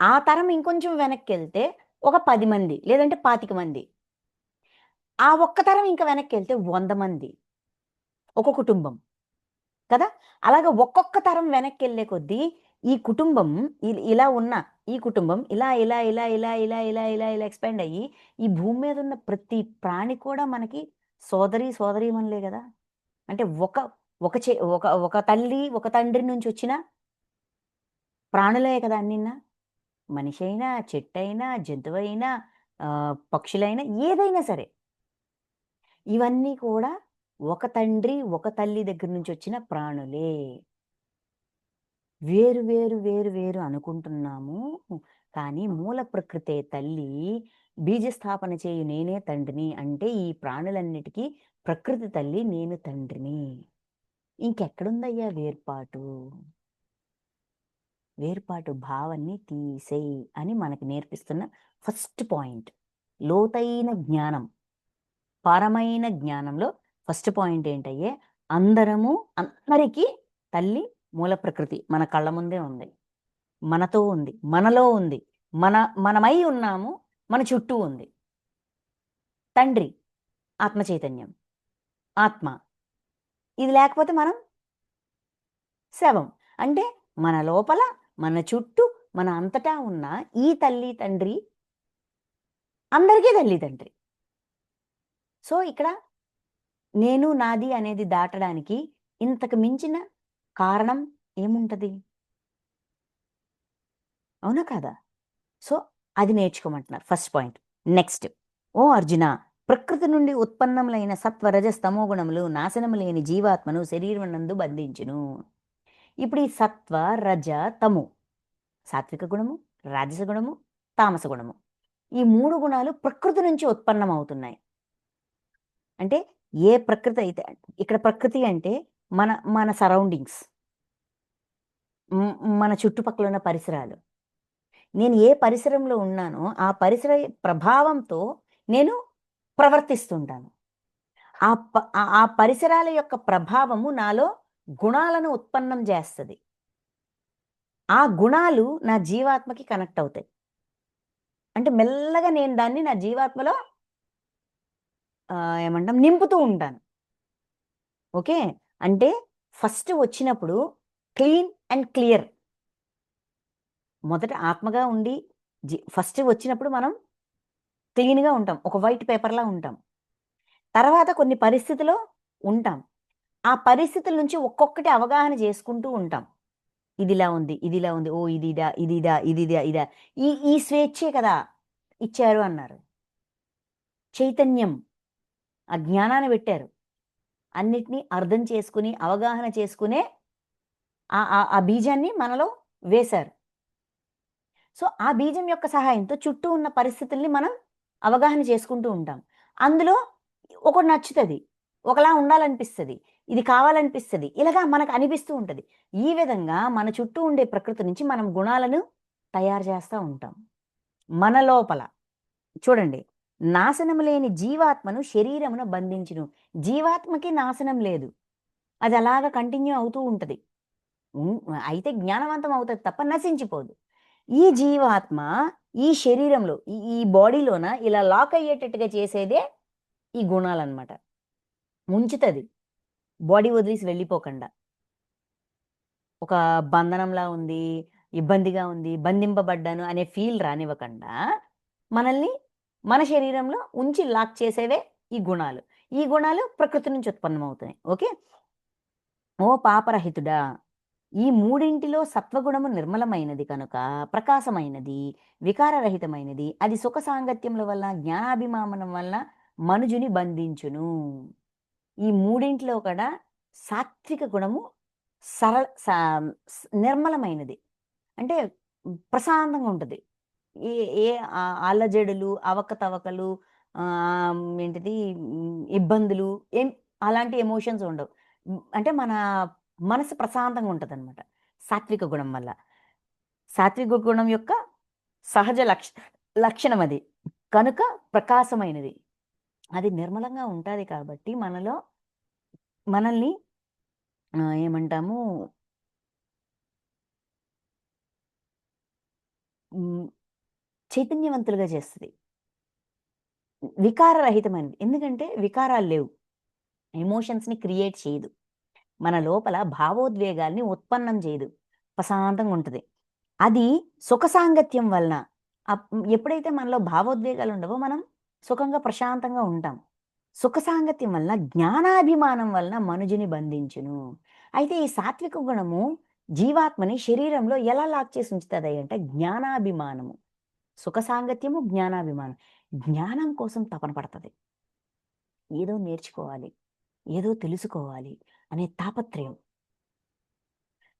ఆ తరం ఇంకొంచెం వెనక్కెళ్తే ఒక 10 మంది, లేదంటే 25 మంది. ఆ ఒక్క తరం ఇంకా వెనక్కెళ్తే 100 మంది. ఒక కుటుంబం. కదా! అలాగా ఒక్కొక్క తరం వెనక్కెళ్ళే కొద్దీ ఈ కుటుంబం ఇలా ఉన్న ఈ కుటుంబం ఇలా ఎక్స్‌పాండ్ అయ్యి ఈ భూమి మీద ఉన్న ప్రతి ప్రాణి కూడా మనకి సోదరీమణులే గదా! అంటే ఒక ఒక చే ఒక ఒక తల్లి, ఒక తండ్రి నుంచొచ్చిన ప్రాణులే కదా అన్నినా. మనిషైనా, చెట్టైనా, జంతువైనా, పక్షులైనా ఏదైనా సరే. ఇవన్నీ కూడా ఒక తండ్రి, ఒక తల్లి దగ్గర నుంచొచ్చిన ప్రాణులే. వేరు అనుకుంటున్నాము. కానీ మూల ప్రకృతే తల్లి, బీజస్థాపన చేయు నేనే తండ్రిని. అంటే ఈ ప్రాణులన్నిటికీ ప్రకృతి తల్లి, నేను తండ్రిని. ఇంకెక్కడుందయ్యా వేర్పాటు? వేర్పాటు భావాన్ని తీసేయి అని మనకి నేర్పిస్తున్న ఫస్ట్ పాయింట్. లోతైన జ్ఞానం, పరమైన జ్ఞానంలో ఫస్ట్ పాయింట్ ఏంటయ్యే, అందరికీ తల్లి మూల ప్రకృతి మన కళ్ళ ముందే ఉంది. మనతో ఉంది. మనలో ఉంది. మనమై ఉన్నాము. మన చుట్టూ ఉంది. తండ్రి ఆత్మ చైతన్యం. ఆత్మ. ఇది లేకపోతే మనం శవం. అంటే మన లోపల, మన చుట్టూ, మన అంతటా ఉన్న ఈ తల్లి, తండ్రి అందరికీ తల్లి, తండ్రి. సో, ఇక్కడ నేను, నాది అనేది దాటడానికి ఇంతకు మించిన కారణం ఏముంటది? అవునా కాదా? సో, అది నేర్చుకోమంటున్నారు ఫస్ట్ పాయింట్. నెక్స్ట్, ఓ అర్జున, ప్రకృతి నుండి ఉత్పన్నములైన సత్వ రజస్ తమో గుణములు నాశనము లేని జీవాత్మను శరీరమునందు బంధించును. ఇప్పుడు ఈ సత్వ, రజ, తము, సాత్విక గుణము, రాజస గుణము, తామస గుణము, ఈ 3 గుణాలు ప్రకృతి నుంచి ఉత్పన్నమవుతున్నాయి. అంటే ఏ ప్రకృతి అయితే, ఇక్కడ ప్రకృతి అంటే మన సరౌండింగ్స్, మన చుట్టుపక్కల ఉన్న పరిసరాలు. నేను ఏ పరిసరంలో ఉన్నానో ఆ పరిసర ప్రభావంతో నేను ప్రవర్తిస్తుంటాను. ఆ పరిసరాల యొక్క ప్రభావము నాలో గుణాలను ఉత్పన్నం చేస్తది. ఆ గుణాలు నా జీవాత్మకి కనెక్ట్ అవుతాయి. అంటే మెల్లగా నేను దాన్ని నా జీవాత్మలో ఏమంటాం నింపుతూ ఉంటాను. ఓకే. అంటే ఫస్ట్ వచ్చినప్పుడు క్లీన్ అండ్ క్లియర్. మొదట ఆత్మగా ఉండి ఫస్ట్ వచ్చినప్పుడు మనం క్లీన్‌గా ఉంటాం. ఒక వైట్ పేపర్‌లా ఉంటాం. తర్వాత కొన్ని పరిస్థితిలో ఉంటాం. ఆ పరిస్థితుల నుంచి ఒక్కొక్కటి అవగాహన చేసుకుంటూ ఉంటాం. ఇదిలా ఉంది, ఇదిలా ఉంది. ఓహ్! ఇదిదా, ఇదిదా, ఇదిదా, ఇదా. ఈ స్వేచ్ఛే కదా ఇచ్చారు అన్నారు. చైతన్యం, ఆ జ్ఞానాన్ని పెట్టారు. అన్నిటిని అర్థం చేసుకొని, అవగాహన చేసుకునే ఆ బీజాన్ని మనలో వేశారు. సో, ఆ బీజం యొక్క సహాయంతో చుట్టూ ఉన్న పరిస్థితుల్ని మనం అవగాహన చేసుకుంటూ ఉంటాం. అందులో ఒకటి నచ్చుతది. ఒకలా ఉండాలనిపిస్తది. ఇది కావాలనిపిస్తది. ఇలాగా మనకు అనిపిస్తూ ఉంటది. ఈ విధంగా మన చుట్టూ ఉండే ప్రకృతి నుంచి మనం గుణాలను తయారు చేస్తా ఉంటాం. మన లోపల చూడండి. నాశనం లేని జీవాత్మను శరీరమున బంధించును. జీవాత్మకి నాశనం లేదు. అది అలాగా కంటిన్యూ అవుతూ ఉంటది. హ్మ్. అయితే జ్ఞానవంతం అవుతది తప్ప నశించిపోదు. ఈ జీవాత్మ ఈ శరీరంలో ఈ బాడీలోన ఇలా లాక్ అయ్యేటట్టుగా చేసేదే ఈ గుణాలనమాట. ఉంచుతది. బాడీ వదిలేసి వెళ్ళిపోకండా. ఒక బంధనంలా ఉంది, ఇబ్బందిగా ఉంది, బంధింపబడ్డాను అనే ఫీల్ రానివ్వకండా, మనల్ని మన శరీరంలో ఉంచి లాక్ చేసేవే ఈ గుణాలు. ఈ గుణాలు ప్రకృతి నుంచి ఉత్పన్నమవుతాయి. ఓకే. ఓ పాపరహితుడా! ఈ మూడింటిలో సత్వగుణము నిర్మలమైనది కనుక ప్రకాశమైనది, వికారరహితమైనది. అది సుఖ సాంగత్యముల వల్ల, జ్ఞానాభిమానం వల్ల మనుజుని బంధించును. ఈ మూడింటిలో కూడా సాత్విక గుణము సరళ సా నిర్మలమైనది. అంటే ప్రశాంతంగా ఉంటది. ఏ ఏ అల్లజడులు, అవకతవకలు ఏంటిది ఇబ్బందులు ఏం అలాంటి ఎమోషన్స్ ఉండవు. అంటే మన మనసు ప్రశాంతంగా ఉంటదనమాట. సాత్విక గుణం వల్ల. సాత్విక గుణం యొక్క సహజ లక్షణం అది. కనుక ప్రకాశమైనది. అది నిర్మలంగా ఉంటాది కాబట్టి మనల్ని ఏమంటాము హ్మ్. చైతన్యవంతులుగా చేస్తది. వికారరహితమైనది. ఎందుకంటే వికారాలు లేవు. ఎమోషన్స్‌ని క్రియేట్ చేయదు. మన లోపల భావోద్వేగాల్ని ఉత్పన్నం చేయదు. ప్రశాంతంగా ఉంటది. అది సుఖ సాంగత్యం వలన ఎప్పుడైతే మనలో భావోద్వేగాలు ఉండవో మనం సుఖంగా, ప్రశాంతంగా ఉంటాం. సుఖ సాంగత్యం వలన జ్ఞానాభిమానం వలన మనుజుని బంధించును. అయితే ఈ సాత్విక గుణము జీవాత్మని శరీరంలో ఎలా లాక్ చేసి ఉంచుతది అంటే జ్ఞానాభిమానము. సుఖ సాంగత్యము, జ్ఞానాభిమానం. జ్ఞానం కోసం తపన పడతది. ఏదో నేర్చుకోవాలి, ఏదో తెలుసుకోవాలి అనే తాపత్రయం.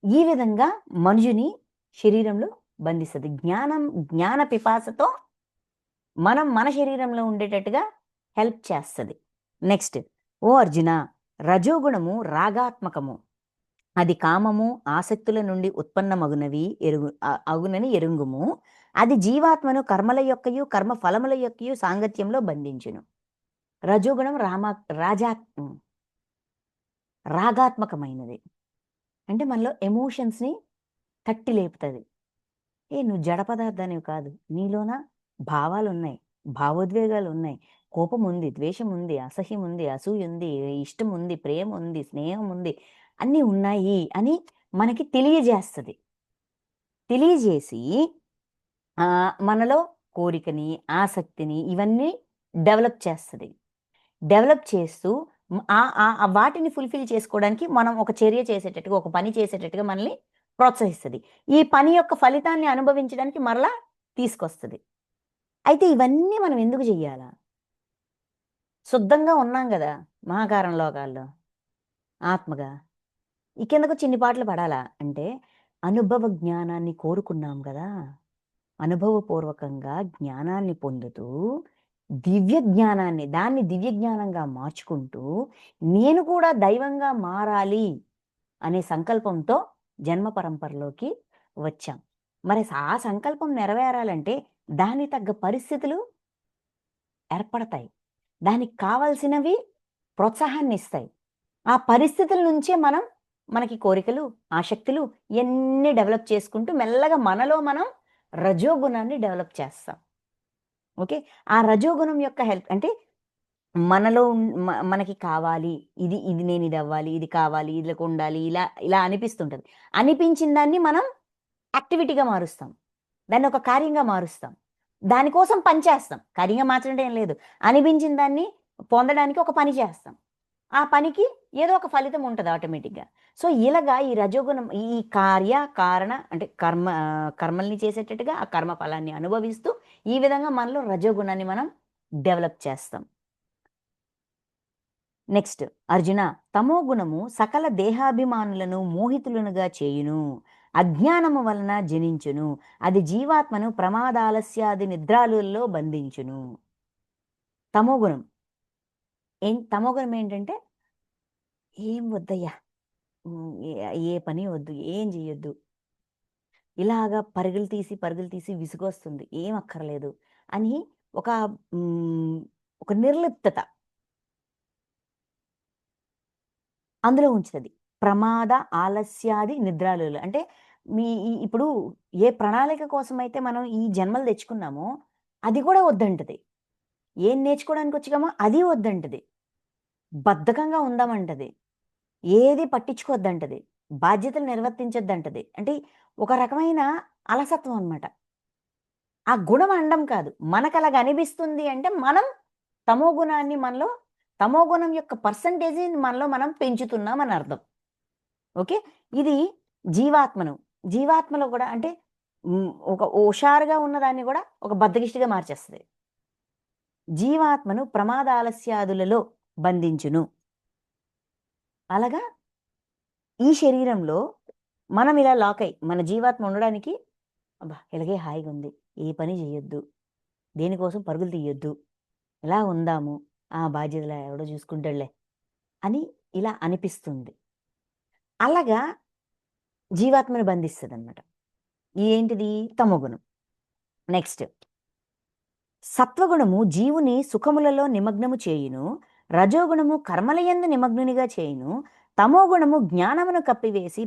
ఈ విధంగా మనుజుని శరీరంలో బంధిస్తది. జ్ఞాన పిపాసతో మనం మన శరీరంలో ఉండేటట్టుగా హెల్ప్ చేస్తది. నెక్స్ట్ ఓ అర్జున! రజోగుణము రాగాత్మకము. అది కామము, ఆసక్తుల నుండి ఉత్పన్నమగునవి అగునని ఎరుంగుము. అది జీవాత్మను కర్మల యొక్కయు, కర్మ ఫలముల యొక్కయు సాంగత్యంలో బంధించును. రజోగుణం రాగాత్మకమైనది. అంటే మనలో ఎమోషన్స్‌ని తట్టి లేపుతది. నువ్వు జడ పదార్థానివి కాదు. నీలోన భావాలున్నాయి. భావోద్వేగాలున్నాయి. కోపముంది, ద్వేషముంది, అసహ్యముంది, అసూయుంది, ఇష్టముంది, ప్రేముంది, స్నేహముంది. అన్నీ ఉన్నాయి అని మనకి తెలియజేస్తది. తెలియజేసి మనలో కోరికని, ఆసక్తిని ఇవన్నీ డెవలప్ చేస్తది. డెవలప్ చేస్తూ వాటిని ఫుల్‌ఫిల్ చేసుకోవడానికి మనం ఒక చర్య చేసేటట్టుగా, ఒక పని చేసేటట్టుగా మనల్ని ప్రోత్సహిస్తది. ఈ పని యొక్క ఫలితాన్ని అనుభవించడానికి మరలా తీసుకొస్తది. అయితే ఇవన్నీ మనం ఎందుకు జెయ్యాలా? శుద్ధంగా ఉన్నాం గదా! మహాకారం లోకాల్లో ఆత్మగా. ఈ కిందకొచ్చి ఇన్ని పాటలు పడాలా? అంటే అనుభవ జ్ఞానాన్ని కోరుకున్నాం గదా! అనుభవపూర్వకంగా జ్ఞానాన్ని పొందుతూ, దాన్ని దివ్య జ్ఞానంగా మార్చుకుంటూ, నేను కూడా దైవంగా మారాలి అనే సంకల్పంతో జన్మ పరంపరలోకి వచ్చాం. మరి ఆ సంకల్పం నెరవేరాలంటే దానికి తగ్గ పరిస్థితులు ఏర్పడతాయి. దానికి కావాల్సినవి ప్రోత్సాహాన్నిస్తాయి. ఆ పరిస్థితుల నుంచే మనకి కోరికలు, ఆసక్తులు ఇయన్నీ డెవలప్ చేసుకుంటూ మెల్లగా మనలో మనం రజోగుణాన్ని డెవలప్ చేస్తాం. ఓకే. ఆ రజోగుణం యొక్క హెల్ప్ అంటే మనలో మనకి కావాలి. ఇది నేనిదవ్వాలి, ఇది కావాలి, ఇలాగుండాలి, ఇలా ఇలా అనిపిస్తుంటది. అనిపించిన దాన్ని మనం యాక్టివిటీగా మారుస్తాం. దాన్నొక కార్యంగా మారుస్తాం. దానికోసం పని చేస్తాం. కర్రీగా మార్చడం ఏం లేదు. అనిపించిన దాన్ని పొందడానికి ఒక పని చేస్తాం. ఆ పనికి ఏదో ఒక ఫలితం ఉంటది ఆటోమేటిక్‌గా. సో, ఇలాగా ఈ రజోగుణం ఈ కార్య, కారణ అంటే కర్మల్ని చేసేటట్టుగా ఆ కర్మ ఫలాన్ని అనుభవిస్తూ ఈ విధంగా మనలో రజోగుణాన్ని మనం డెవలప్ చేస్తాం. నెక్స్ట్ అర్జున, తమో గుణము సకల దేహాభిమానులను మోహితులనుగా చేయును. అజ్ఞానము వలన జనించును. అది జీవాత్మను ప్రమాదాలస్యాది నిద్రాలుల్లో బంధించును. తమో గుణం. తమో గుణం ఏంటంటే, ఏం వద్దయ్యా! ఏ ఏ పని వద్దు. ఏం చెయ్యొద్దు. ఇలాగా పరుగులు తీసి విసుగొస్తుంది. ఏం అక్కర్లేదు అని ఒక హ్మ్, ఒక నిర్లిప్తత అందులో ఉంచుతది. ప్రమాద, ఆలస్యాది నిద్రాలులు. అంటే ఇప్పుడు ఏ ప్రణాళిక కోసమైతే మనం ఈ జన్మలు తెచ్చుకున్నామో, అది కూడా వద్దంటది. ఏం నేర్చుకోవడానికొచ్చామో అది వద్దంటది. బద్ధకంగా ఉందామంటది. ఏది పట్టించుకోవద్దంటది. బాధ్యతలు నిర్వర్తించొద్దంటది. అంటే ఒక రకమైన అలసత్వం అనమాట. ఆ గుణం అనడం కాదు. మనకలాగ అనిపిస్తుంది అంటే మనం తమో గుణాన్ని మనలో తమో గుణం యొక్క పర్సెంటేజ్‌ని మనలో మనం పెంచుతున్నాం అని అర్థం. ఓకే. ఇది జీవాత్మను. జీవాత్మలో గూడా అంటే ఒక హుషారుగా ఉన్నదాన్ని గూడా ఒక బద్ధకిష్టిగా మార్చేస్తది. జీవాత్మను ప్రమాదాలస్యాదులలో బంధించును. అలాగా ఈ శరీరంలో మనం ఇలా లాకై మన జీవాత్మ ఉండడానికి అబ్బా! ఇలాగే హాయిగుంది. ఏ పని జేయొద్దు. దేనికోసం పరుగులు తీయొద్దు. ఇలా ఉందాము. ఆ! బాధ్యతలు ఎవడో చూసుకుంటాడులే అని ఇలా అనిపిస్తుంది. అలాగా జీవాత్మను బంధిస్తదనమాట. ఏంటిది? తమోగుణం. నెక్స్ట్ సత్వగుణము జీవుని సుఖములలో నిమగ్నము చేయును. రజోగుణము కర్మలయందు నిమగ్నునిగా చేయును. తమోగుణము జ్ఞానమును కప్పివేసి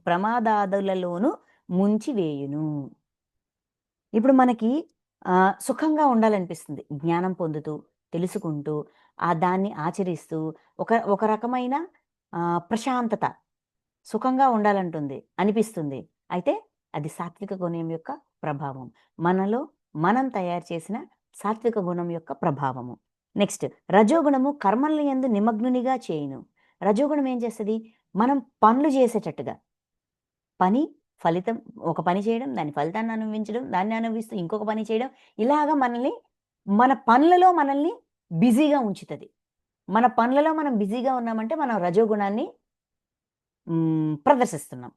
ప్రమాదాదులలోను ముంచివేయును. ఇప్పుడు మనకి సుఖంగా ఉండాలనిపిస్తుంది. జ్ఞానం పొందుతూ, తెలుసుకుంటూ, దాన్ని ఆచరిస్తూ ఒక ఒక రకమైన ప్రశాంతత, సుఖంగా ఉండాలంటుంది అనిపిస్తుంది. అయితే అది సాత్విక గుణం యొక్క ప్రభావం. మనలో మనం తయారు చేసిన సాత్విక గుణం యొక్క ప్రభావము. నెక్స్ట్ రజోగుణము కర్మల యందు నిమగ్నునిగా చేయును. రజోగుణం ఏం చేస్తది? మనం పనులు చేసేటట్టుగా పని, ఫలితం ఒక పని చేయడం, దాని ఫలితాన్ని అనుభవించడం, దాన్ని అనుభవిస్తూ ఇంకొక పని చేయడం. ఇలాగ మనల్ని మన పనులలో మనల్ని బిజీగా ఉంచుతది. మన పనులలో మనం బిజీగా ఉన్నామంటే మనం రజోగుణాన్ని ప్రదర్శిస్తున్నాం.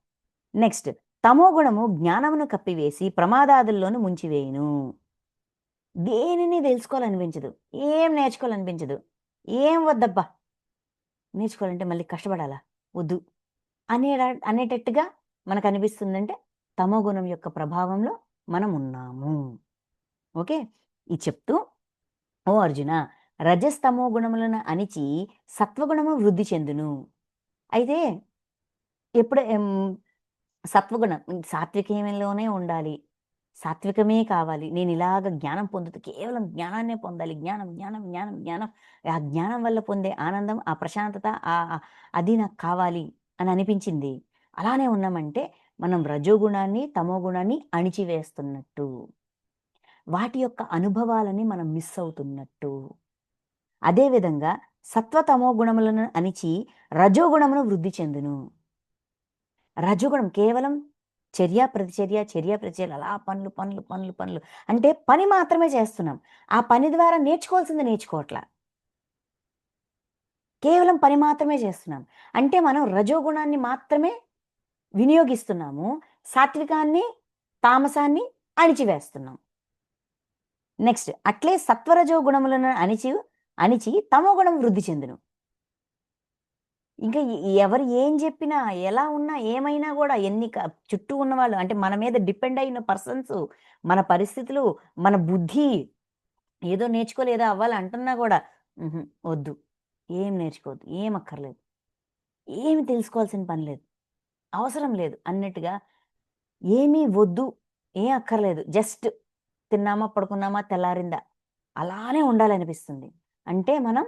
నెక్స్ట్ తమోగుణము జ్ఞానమును కప్పివేసి ప్రమాదాదుల్లోను ముంచివేయును. దేనిని తెలుసుకోవాలనిపించదు. ఏం నేర్చుకోవాలనిపించదు. ఏం వద్దబ్బా! నేర్చుకోవాలంటే మళ్ళీ కష్టపడాలా? వద్దు. అనేటట్టుగా మనకనిపిస్తుందంటే, తమోగుణం యొక్క ప్రభావంలో మనమున్నాము. ఓకే. ఇది చెప్తూ, ఓ అర్జున! రజస్తమో గుణములను అణిచి సత్వగుణము వృద్ధి చెందును. అయితే ఎప్పుడు సత్వగుణం సాత్వికంలోనే ఉండాలి. సాత్వికమే కావాలి. నేనిలాగ జ్ఞానం పొందుతూ కేవలం జ్ఞానాన్నే పొందాలి. జ్ఞానం, జ్ఞానం, జ్ఞానం, జ్ఞానం. ఆ జ్ఞానం వల్ల పొందే ఆనందం, ఆ ప్రశాంతత అది నాకు కావాలి అని అనిపించింది. అలానే ఉన్నామంటే మనం రజోగుణాన్ని, తమోగుణాన్ని అణిచివేస్తున్నట్టు. వాటి యొక్క అనుభవాలని మనం మిస్ అవుతున్నట్టు. అదే విధంగా సత్వతమో గుణములను అణిచి రజోగుణమును వృద్ధి చెందును. రజోగుణం కేవలం చర్య, ప్రతిచర్య, చర్య, ప్రతిచర్య అలా పనులు, పనులు, పనులు, పనులు. అంటే పని మాత్రమే చేస్తున్నాం. ఆ పని ద్వారా నేర్చుకోవాల్సింది నేర్చుకోవట్ల. కేవలం పని మాత్రమే చేస్తున్నాం. అంటే మనం రజోగుణాన్ని మాత్రమే వినియోగిస్తున్నాము. సాత్వికాన్ని, తామసాన్ని అణిచివేస్తున్నాం. నెక్స్ట్ అట్లే సత్వరజో గుణములను అణిచి తమో గుణం వృద్ధి చెందును. ఇంకా ఎవరు ఏం చెప్పినా, ఎలా ఉన్నా, ఏమైనా గూడా చుట్టూ ఉన్నవాళ్ళు అంటే మన మీద డిపెండ్ అయిన పర్సన్స్, మన పరిస్థితులు, మన బుద్ధి ఏదో నేర్చుకోవాలి, ఏదో అవ్వాలి అంటున్నా గూడా హుహు. వద్దు. ఏం నేర్చుకోవద్దు. ఏం అక్కర్లేదు. ఏమి తెలుసుకోవాల్సిన పని లేదు. అవసరం లేదు అన్నట్టుగా ఏమీ వద్దు. ఏం అక్కర్లేదు. జస్ట్ తిన్నామా, పడుకున్నామా, తెల్లారిందా అలానే ఉండాలనిపిస్తుంది. అంటే మనం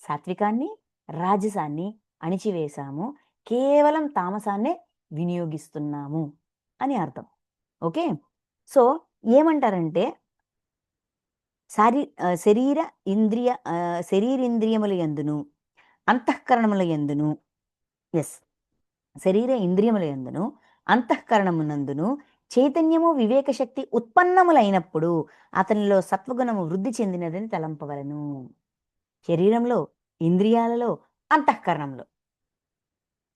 సాత్వికాన్ని, రాజసాన్ని అణిచివేశాము. కేవలం తామసాన్నే వినియోగిస్తున్నాము అని అర్థం. ఓకే. సో, ఏమంటారంటే శరీర శరీరేంద్రియముల యందును అంతఃకరణముల యందును ఎస్ శరీర ఇంద్రియముల యందును అంతఃకరణమునందును చైతన్యము వివేక శక్తి ఉత్పన్నములైనప్పుడు అతనిలో సత్వగుణము వృద్ధి చెందినదని తలంపవలను. శరీరంలో, ఇంద్రియాలలో, అంతఃకరణంలో,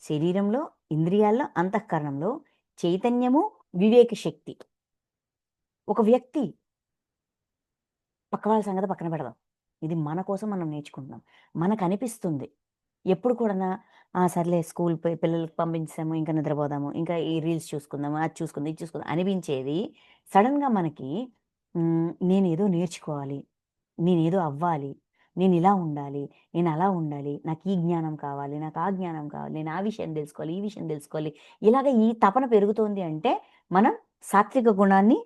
శరీరంలో, ఇంద్రియాల్లో, అంతఃకరణంలో చైతన్యము, వివేక శక్తి. ఒక వ్యక్తి పక్క వాళ్ళ సంగతి పక్కన పెడదాం. ఇది మన కోసం మనం నేర్చుకుంటున్నాం. మనకు అనిపిస్తుంది ఎప్పుడు కూడానా సర్లే స్కూల్ పిల్లలకి పంపించాము, ఇంకా నిద్రపోదాము, ఇంకా ఈ రీల్స్ చూసుకుందాము, అది చూసుకుందాం, ఇది చూసుకుందాం అనిపించేది సడన్గా మనకి నేనేదో నేర్చుకోవాలి, నేనేదో అవ్వాలి, నేను ఇలా ఉండాలి, నేను అలా ఉండాలి, నాకు ఈ జ్ఞానం కావాలి, నాకు ఆ జ్ఞానం కావాలి, నేను ఆ విషయం తెలుసుకోవాలి, ఈ విషయం తెలుసుకోవాలి, ఇలాగ ఈ తపన పెరుగుతోంది అంటే మనం సాత్విక గుణాన్ని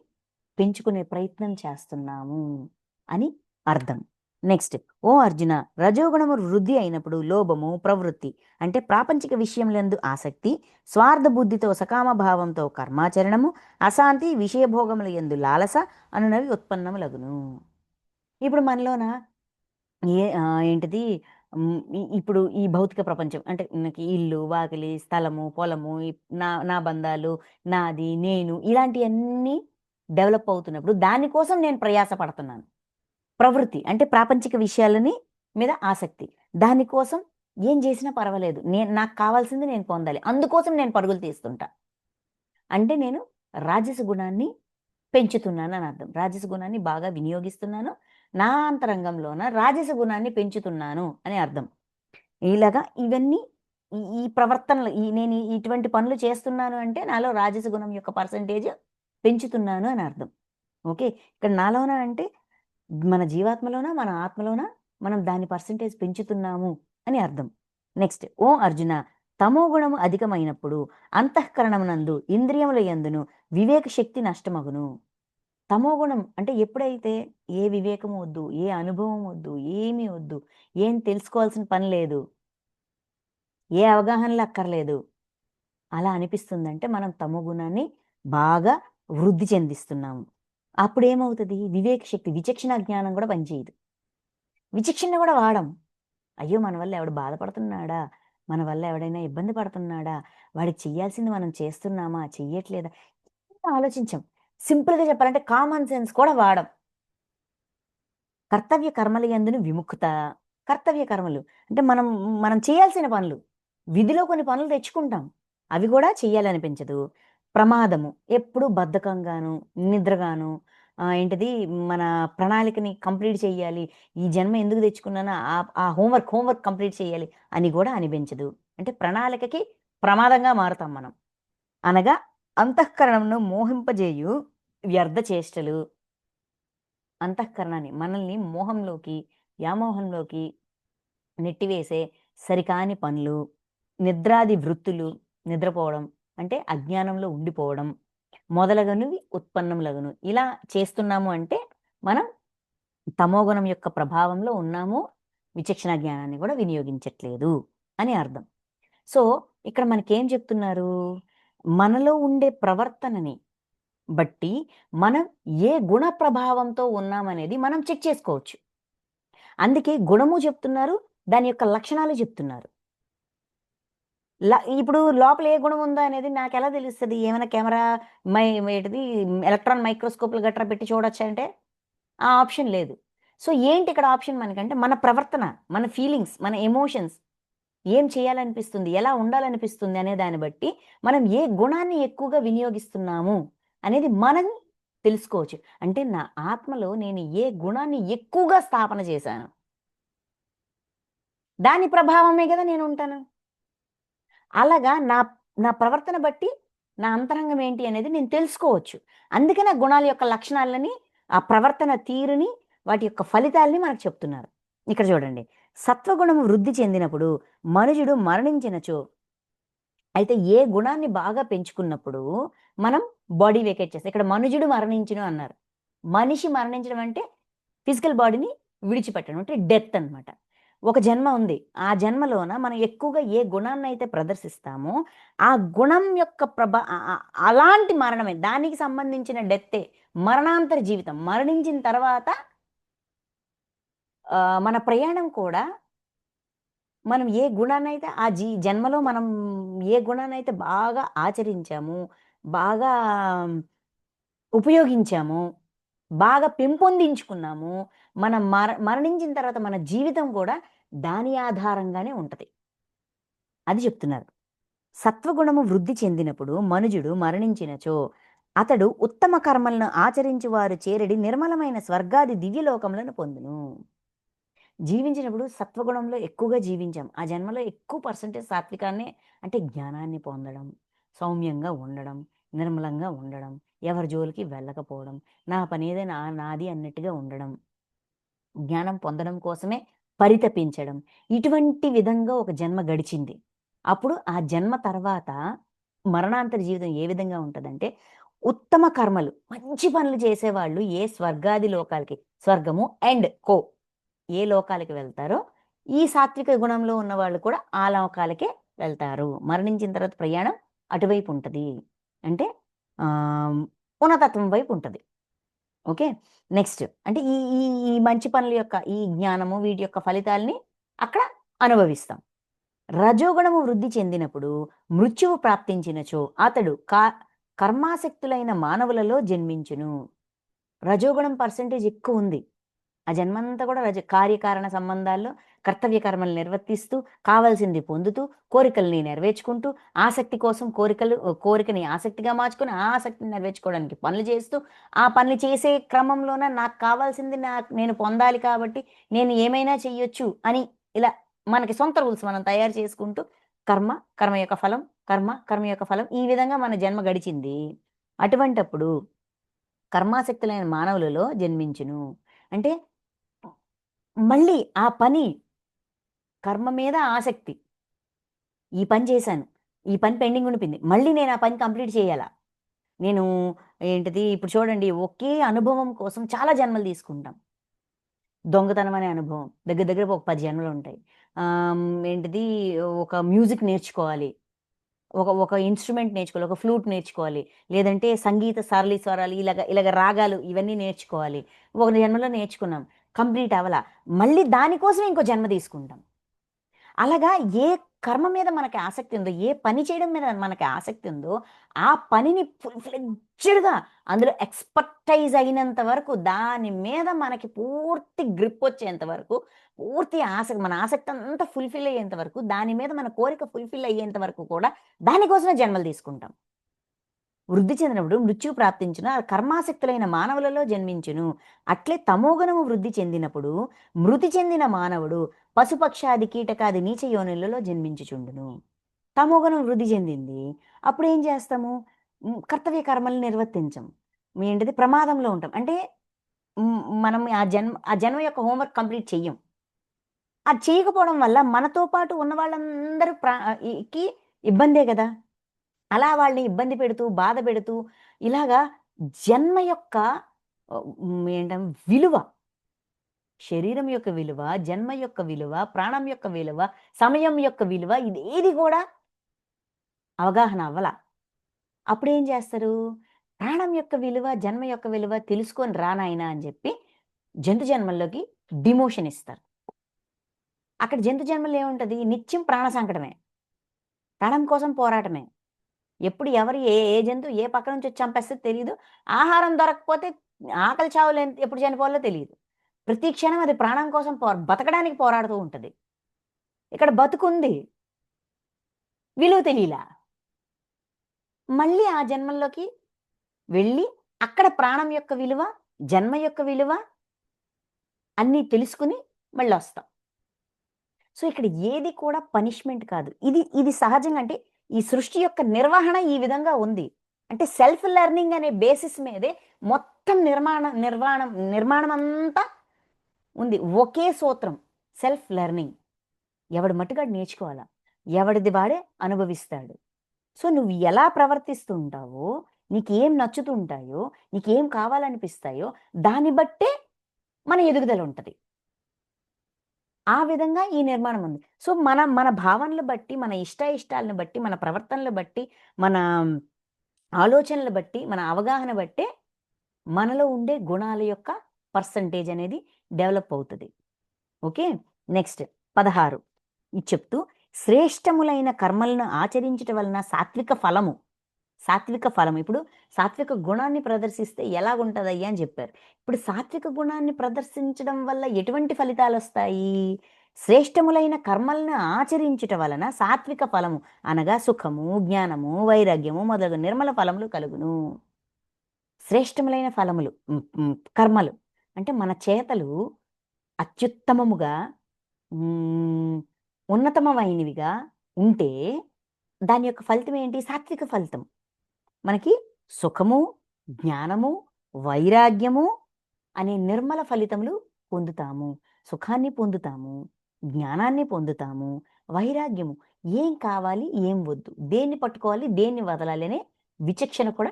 పెంచుకునే ప్రయత్నం చేస్తున్నాము అని అర్థం. నెక్స్ట్, ఓ అర్జున, రజోగుణము వృద్ధి అయినప్పుడు లోభము, ప్రవృత్తి అంటే ప్రాపంచిక విషయములందు ఆసక్తి, స్వార్థ బుద్ధితో సకామ భావంతో కర్మాచరణము, అశాంతి, విషయభోగముల యందు లాలస అనునవి ఉత్పన్నములగును. ఇప్పుడు మనలోన ఏంటిది ఇప్పుడు ఈ భౌతిక ప్రపంచం అంటే నాకు ఇల్లు, వాకిలి, స్థలము, పొలము, నా నా బంధాలు, నాది, నేను ఇలాంటివన్నీ డెవలప్ అవుతున్నప్పుడు దానికోసం నేను ప్రయాస పడుతున్నాను. ప్రవృత్తి అంటే ప్రాపంచిక విషయాలని మీద ఆసక్తి. దానికోసం ఏం చేసినా పర్వాలేదు, నాకు కావాల్సింది నేను పొందాలి, అందుకోసం నేను పరుగులు తీస్తుంటా. అంటే నేను రాజస గుణాన్ని పెంచుతున్నాను అని అర్థం. రాజస గుణాన్ని బాగా వినియోగిస్తున్నాను, నా అంతరంగంలోన రాజస గుణాన్ని పెంచుతున్నాను అని అర్థం. ఇలాగా ఇవన్నీ ఈ ప్రవర్తనలు నేను ఇటువంటి పనులు చేస్తున్నాను అంటే నాలో రాజస గుణం యొక్క పర్సెంటేజ్ పెంచుతున్నాను అని అర్థం. ఓకే, ఇక్కడ నాలోన అంటే మన జీవాత్మలోన, మన ఆత్మలోన మనం దాని పర్సెంటేజ్ పెంచుతున్నాము అని అర్థం. నెక్స్ట్, ఓ అర్జున, తమో గుణము అధికమైనప్పుడు అంతఃకరణమునందు ఇంద్రియముల యందును వివేక శక్తి నష్టమగును. తమో గుణం అంటే ఎప్పుడైతే ఏ వివేకం వద్దు, ఏ అనుభవం వద్దు, ఏమీ వద్దు, ఏం తెలుసుకోవాల్సిన పని లేదు, ఏ అవగాహనలు అక్కర్లేదు, అలా అనిపిస్తుందంటే మనం తమో గుణాన్ని బాగా వృద్ధి చెందిస్తున్నాము. అప్పుడేమవుతుంది, వివేక శక్తి, విచక్షణ జ్ఞానం కూడా పనిచేయదు. విచక్షణ కూడా వాడం. అయ్యో, మన వల్ల ఎవడు బాధపడుతున్నాడా, మన వల్ల ఎవడైనా ఇబ్బంది పడుతున్నాడా, వాడికి చెయ్యాల్సింది మనం చేస్తున్నామా, చెయ్యట్లేదా, ఆలోచించం. సింపుల్గా చెప్పాలంటే కామన్ సెన్స్ కూడా వాడం. కర్తవ్య కర్మల యందును విముక్త. కర్తవ్య కర్మలు అంటే మనం మనం చేయాల్సిన పనులు, విధిలో కొన్ని పనులు తెచ్చుకుంటాం, అవి కూడా చెయ్యాలనిపించదు. ప్రమాదము, ఎప్పుడు బద్ధకంగాను, నిద్రగాను, ఏంటిది మన ప్రణాళికని కంప్లీట్ చేయాలి, ఈ జన్మ ఎందుకు తెచ్చుకున్నానో ఆ హోంవర్క్ కంప్లీట్ చేయాలి అని కూడా అనిపించదు. అంటే ప్రణాళికకి ప్రమాదంగా మారుతాం మనం. అనగా అంతఃకరణను మోహింపజేయు వ్యర్థ చేష్టలు. అంతఃకరణాన్ని, మనల్ని మోహంలోకి, వ్యామోహంలోకి నెట్టివేసే సరికాని పనులు, నిద్రాది వృత్తులు, నిద్రపోవడం అంటే అజ్ఞానంలో ఉండిపోవడం మొదలగునవి ఉత్పన్నములగును. ఇలా చేస్తున్నాము అంటే మనం తమోగుణం యొక్క ప్రభావంలో ఉన్నాము, విచక్షణ జ్ఞానాన్ని కూడా వినియోగించట్లేదు అని అర్థం. సో ఇక్కడ మనకేం చెప్తున్నారు, మనలో ఉండే ప్రవర్తనని బట్టి మనం ఏ గుణ ప్రభావంతో ఉన్నామనేది మనం చెక్ చేసుకోవచ్చు. అందుకే గుణము చెప్తున్నారు, దాని యొక్క లక్షణాలు చెప్తున్నారు. ఇప్పుడు లోపల ఏ గుణం ఉందో అనేది నాకెలా తెలుస్తది? ఏమైనా కెమెరా ఏంటిది ఎలక్ట్రాన్ మైక్రోస్కోప్‌లు గట్రా పెట్టి చూడొచ్చా అంటే, ఆ ఆప్షన్ లేదు. సో ఏంటి ఇక్కడ ఆప్షన్ మనకంటే మన ప్రవర్తన, మన ఫీలింగ్స్, మన ఎమోషన్స్, ఏం చేయాలనిపిస్తుంది, ఎలా ఉండాలనిపిస్తుంది అనే దాన్ని బట్టి మనం ఏ గుణాన్ని ఎక్కువగా వినియోగిస్తున్నాము అనేది మనం తెలుసుకోవచ్చు. అంటే నా ఆత్మలో నేను ఏ గుణాన్ని ఎక్కువగా స్థాపన చేశాను, దాని ప్రభావమే కదా నేను ఉంటాను. అలాగా నా నా ప్రవర్తన బట్టి నా అంతరంగం ఏంటి అనేది నేను తెలుసుకోవచ్చు. అందుకనే గుణాల యొక్క లక్షణాలని, ఆ ప్రవర్తన తీరుని, వాటి యొక్క ఫలితాలని మనకు చెప్తున్నారు. ఇక్కడ చూడండి, సత్వగుణము వృద్ధి చెందినప్పుడు మనుజుడు మరణించినచో, అయితే ఏ గుణాన్ని బాగా పెంచుకున్నప్పుడు మనం బాడీ వేకేట్ చేస్తాం. ఇక్కడ మనుజుడు మరణించును అన్నారు. మనిషి మరణించడం అంటే ఫిజికల్ బాడీని విడిచిపెట్టడం అంటే డెత్ అనమాట. ఒక జన్మ ఉంది, ఆ జన్మలోన మనం ఎక్కువగా ఏ గుణాన్నైతే ప్రదర్శిస్తామో ఆ గుణం యొక్క అలాంటి మరణమే, దానికి సంబంధించిన డెత్తే మరణాంతర జీవితం. మరణించిన తర్వాత మన ప్రయాణం కూడా మనం ఏ గుణాన్నైతే ఆ జన్మలో మనం ఏ గుణాన్నైతే బాగా ఆచరించాము, బాగా ఉపయోగించాము, బాగా పెంపొందించుకున్నాము, మనం మరణించిన తర్వాత మన జీవితం కూడా దాని ఆధారంగానే ఉంటది. అది చెప్తున్నారు. సత్వగుణము వృద్ధి చెందినప్పుడు మనుజుడు మరణించినచో అతడు ఉత్తమ కర్మలను ఆచరించి వారు చేరడి నిర్మలమైన స్వర్గాది దివ్యలోకములను పొందును. జీవించినప్పుడు సత్వగుణంలో ఎక్కువగా జీవించాం. ఆ జన్మలో ఎక్కువ పర్సెంటేజ్ సాత్వికాన్నే, అంటే జ్ఞానాన్ని పొందడం, సౌమ్యంగా ఉండడం, నిర్మలంగా ఉండడం, ఎవరి జోలికి వెళ్ళకపోవడం, నా పనేదో నాది అన్నట్టుగా ఉండడం, జ్ఞానం పొందడం కోసమే పరితపించడం. ఇటువంటి విధంగా ఒక జన్మ గడిచింది. అప్పుడు ఆ జన్మ తర్వాత మరణాంతర జీవితం ఏ విధంగా ఉంటదంటే, ఉత్తమ కర్మలు, మంచి పనులు చేసేవాళ్ళు ఏ స్వర్గాది లోకాలకి, స్వర్గము అండ్ ఏ లోకాలకి వెళ్తారో, ఈ సాత్విక గుణంలో ఉన్నవాళ్ళు కూడా ఆ లోకాలకే వెళ్తారు. మరణించిన తర్వాత ప్రయాణం అటువైపు ఉంటది. అంటే ఉన్నతత్వం వైపు ఉంటది. ఓకే. నెక్స్ట్ అంటే ఈ ఈ ఈ మంచి పనుల యొక్క ఈ జ్ఞానము వీటి యొక్క ఫలితాల్ని అక్కడ అనుభవిస్తాం. రజోగుణము వృద్ధి చెందినప్పుడు మృత్యువు ప్రాప్తించినచో అతడు కర్మాసక్తులైన మానవులలో జన్మించును. రజోగుణం పర్సెంటేజ్ ఎక్కువుంది. ఆ జన్మంతా కూడా కార్యకారణ సంబంధాల్లో కర్తవ్య కర్మలు నిర్వర్తిస్తూ, కావాల్సింది పొందుతూ, కోరికల్ని నెరవేర్చుకుంటూ, ఆసక్తి కోసం కోరికని ఆసక్తిగా మార్చుకొని, ఆ ఆసక్తిని నెరవేర్చుకోవడానికి పనులు చేస్తూ, ఆ పనులు చేసే క్రమంలోన నాకు కావాల్సింది నేను పొందాలి కాబట్టి, నేను ఏమైనా చెయ్యొచ్చు అని ఇలా మనకి సొంత రూల్స్ మనం తయారు చేసుకుంటూ, కర్మ, కర్మ యొక్క ఫలం, కర్మ, కర్మ యొక్క ఫలం ఈ విధంగా మన జన్మ గడిచింది. అటువంటప్పుడు కర్మాసక్తులైన మానవులలో జన్మించును. అంటే మళ్ళీ ఆ పని, కర్మ మీద ఆసక్తి. ఈ పని చేశాను. ఈ పని పెండింగ్ ఉండిపోయింది. మళ్ళీ నేను ఆ పని కంప్లీట్ చేయాలా? నేను ఏంటిది ఇప్పుడు చూడండి, ఒకే అనుభవం కోసం చాలా జన్మలు తీసుకుంటాం. దొంగతనం అనే అనుభవం దగ్గర దగ్గర ఒక 10 జన్మలుంటాయి. ఏంటిది ఒక మ్యూజిక్ నేర్చుకోవాలి. ఒక ఇన్‌స్ట్రుమెంట్ నేర్చుకోవాలి. ఒక ఫ్లూట్ నేర్చుకోవాలి. లేదంటే సంగీత సరళి స్వరాలు ఇలాగ రాగాలు ఇవన్నీ నేర్చుకోవాలి. ఒక జన్మలో నేర్చుకున్నాం. కంప్లీట్ అవ్వలా. మళ్ళీ దాని కోసం ఇంకో జన్మ తీసుకుంటాం. అలాగా ఏ కర్మ మీద మనకి ఆసక్తి ఉందో, ఏ పని చేయడం మీద మనకి ఆసక్తి ఉందో, ఆ పనిని ఫుల్ ఫ్లెడ్జ్డ్‌గా అందులో ఎక్స్‌పర్టైజ్ అయినంత వరకు, దాని మీద మనకి పూర్తి గ్రిప్ వచ్చేంత వరకు, పూర్తి మన ఆసక్తి అంతా ఫుల్‌ఫిల్ అయ్యేంత వరకు, దాని మీద మన కోరిక ఫుల్‌ఫిల్ అయ్యేంత వరకు కూడా దానికోసమే జన్మలు తీసుకుంటాం. వృద్ధి చెందినప్పుడు మృత్యువు ప్రాప్తించును. ఆ కర్మాసక్తులైన మానవులలో జన్మించును. అట్లే తమోగుణము వృద్ధి చెందినప్పుడు మృతి చెందిన మానవుడు పశుపక్షాది కీటకాది నీచ యోనులలో జన్మించుచుండును. తమోగుణం వృద్ధి చెందింది. అప్పుడేం చేస్తాము? కర్తవ్య కర్మలు నిర్వర్తించం. ఏంటిది ప్రమాదంలో ఉంటాం. అంటే మనం ఆ జన్మ యొక్క హోంవర్క్ కంప్లీట్ చెయ్యం. అది చేయకపోవడం వల్ల మనతో పాటు ఉన్న వాళ్ళందరూ కి ఇబ్బందే గదా! అలా వాళ్ళని ఇబ్బంది పెడుతూ, బాధ పెడుతూ ఇలాగా జన్మ యొక్క విలువ, శరీరం యొక్క విలువ, జన్మ యొక్క విలువ, ప్రాణం యొక్క విలువ, సమయం యొక్క విలువ ఇదేది గూడా అవగాహన అవ్వల. అప్పుడేం చేస్తారు? ప్రాణం యొక్క విలువ, జన్మ యొక్క విలువ తెలుసుకొని రా నాయనా అని జెప్పి జంతు జన్మల్లోకి డిమోషన్ ఇస్తారు. అక్కడ జంతు జన్మలో ఏముంటది? నిత్యం ప్రాణ సంకటమే. ప్రాణం కోసం పోరాటమే. ఎప్పుడు ఎవరు ఏ ఏ జంతువు ఏ పక్క నుంచి వచ్చి చంపేస్తదో తెలీదు. ఆహారం దొరకకపోతే ఆకలి చావులు ఎప్పుడు చనిపోవాలో తెలీదు. ప్రతి క్షణం అది ప్రాణం కోసం బతకడానికి పోరాడుతూ ఉంటది. ఇక్కడ బతుకుంది. విలువ తెలీలా. మళ్ళీ ఆ జన్మల్లోకి వెళ్ళి అక్కడ ప్రాణం యొక్క విలువ, జన్మ యొక్క విలువ అన్నీ తెలుసుకొని మళ్ళొస్తాం. సో, ఇక్కడ ఏది కూడా పనిష్మెంట్ కాదు. ఇది సహజంగా, అంటే ఈ సృష్టి యొక్క నిర్వహణ ఈ విధంగా ఉంది. అంటే సెల్ఫ్ లెర్నింగ్ అనే బేసిస్ మీదే మొత్తం నిర్మాణమంతా ఉంది. ఒకే సూత్రం సెల్ఫ్ లెర్నింగ్. ఎవడి మట్టుకు ఆడు నేర్చుకోవాలా. ఎవడిది వాడే అనుభవిస్తాడు. సో, నువ్వు ఎలా ప్రవర్తిస్తూ ఉంటావో, నీకేం నచ్చుతుంటాయో, నీకేం కావాలనిపిస్తాయో దాన్ని బట్టే మన ఎదుగుదల ఉంటది. ఆ విధంగా ఈ నిర్మాణం ఉంది. సో, మన భావనలు బట్టి, మన ఇష్టాలను బట్టి, మన ప్రవర్తనలు బట్టి, మన ఆలోచనలు బట్టి, మన అవగాహన బట్టే మనలో ఉండే గుణాల యొక్క పర్సెంటేజ్ అనేది డెవలప్ అవుతది. ఓకే. నెక్స్ట్ 16 ఇది చెప్తూ శ్రేష్టములైన కర్మలను ఆచరించటం వలన సాత్విక ఫలము. సాత్విక ఫలం. ఇప్పుడు సాత్విక గుణాన్ని ప్రదర్శిస్తే ఎలాగుంటదయ్యా అని చెప్పారు. ఇప్పుడు సాత్విక గుణాన్ని ప్రదర్శించడం వల్ల ఎటువంటి ఫలితాలొస్తాయి? శ్రేష్టములైన కర్మలను ఆచరించుట వలన సాత్విక ఫలము అనగా సుఖము, జ్ఞానము, వైరాగ్యము మొదలగు నిర్మల ఫలములు కలుగును. శ్రేష్టములైన ఫలములు కర్మలు అంటే మన చేతలు అత్యుత్తమముగా ఉన్నతమైనవిగా ఉంటే దాని యొక్క ఫలితం ఏంటి? సాత్విక ఫలితం. మనకి సుఖము, జ్ఞానము, వైరాగ్యము అనే నిర్మల ఫలితములు పొందుతాము. సుఖాన్ని పొందుతాము, జ్ఞానాన్ని పొందుతాము, వైరాగ్యము. ఏం కావాలి, ఏం వద్దు, దేన్ని పట్టుకోవాలి, దేన్ని వదలాలి అనే విచక్షణ కూడా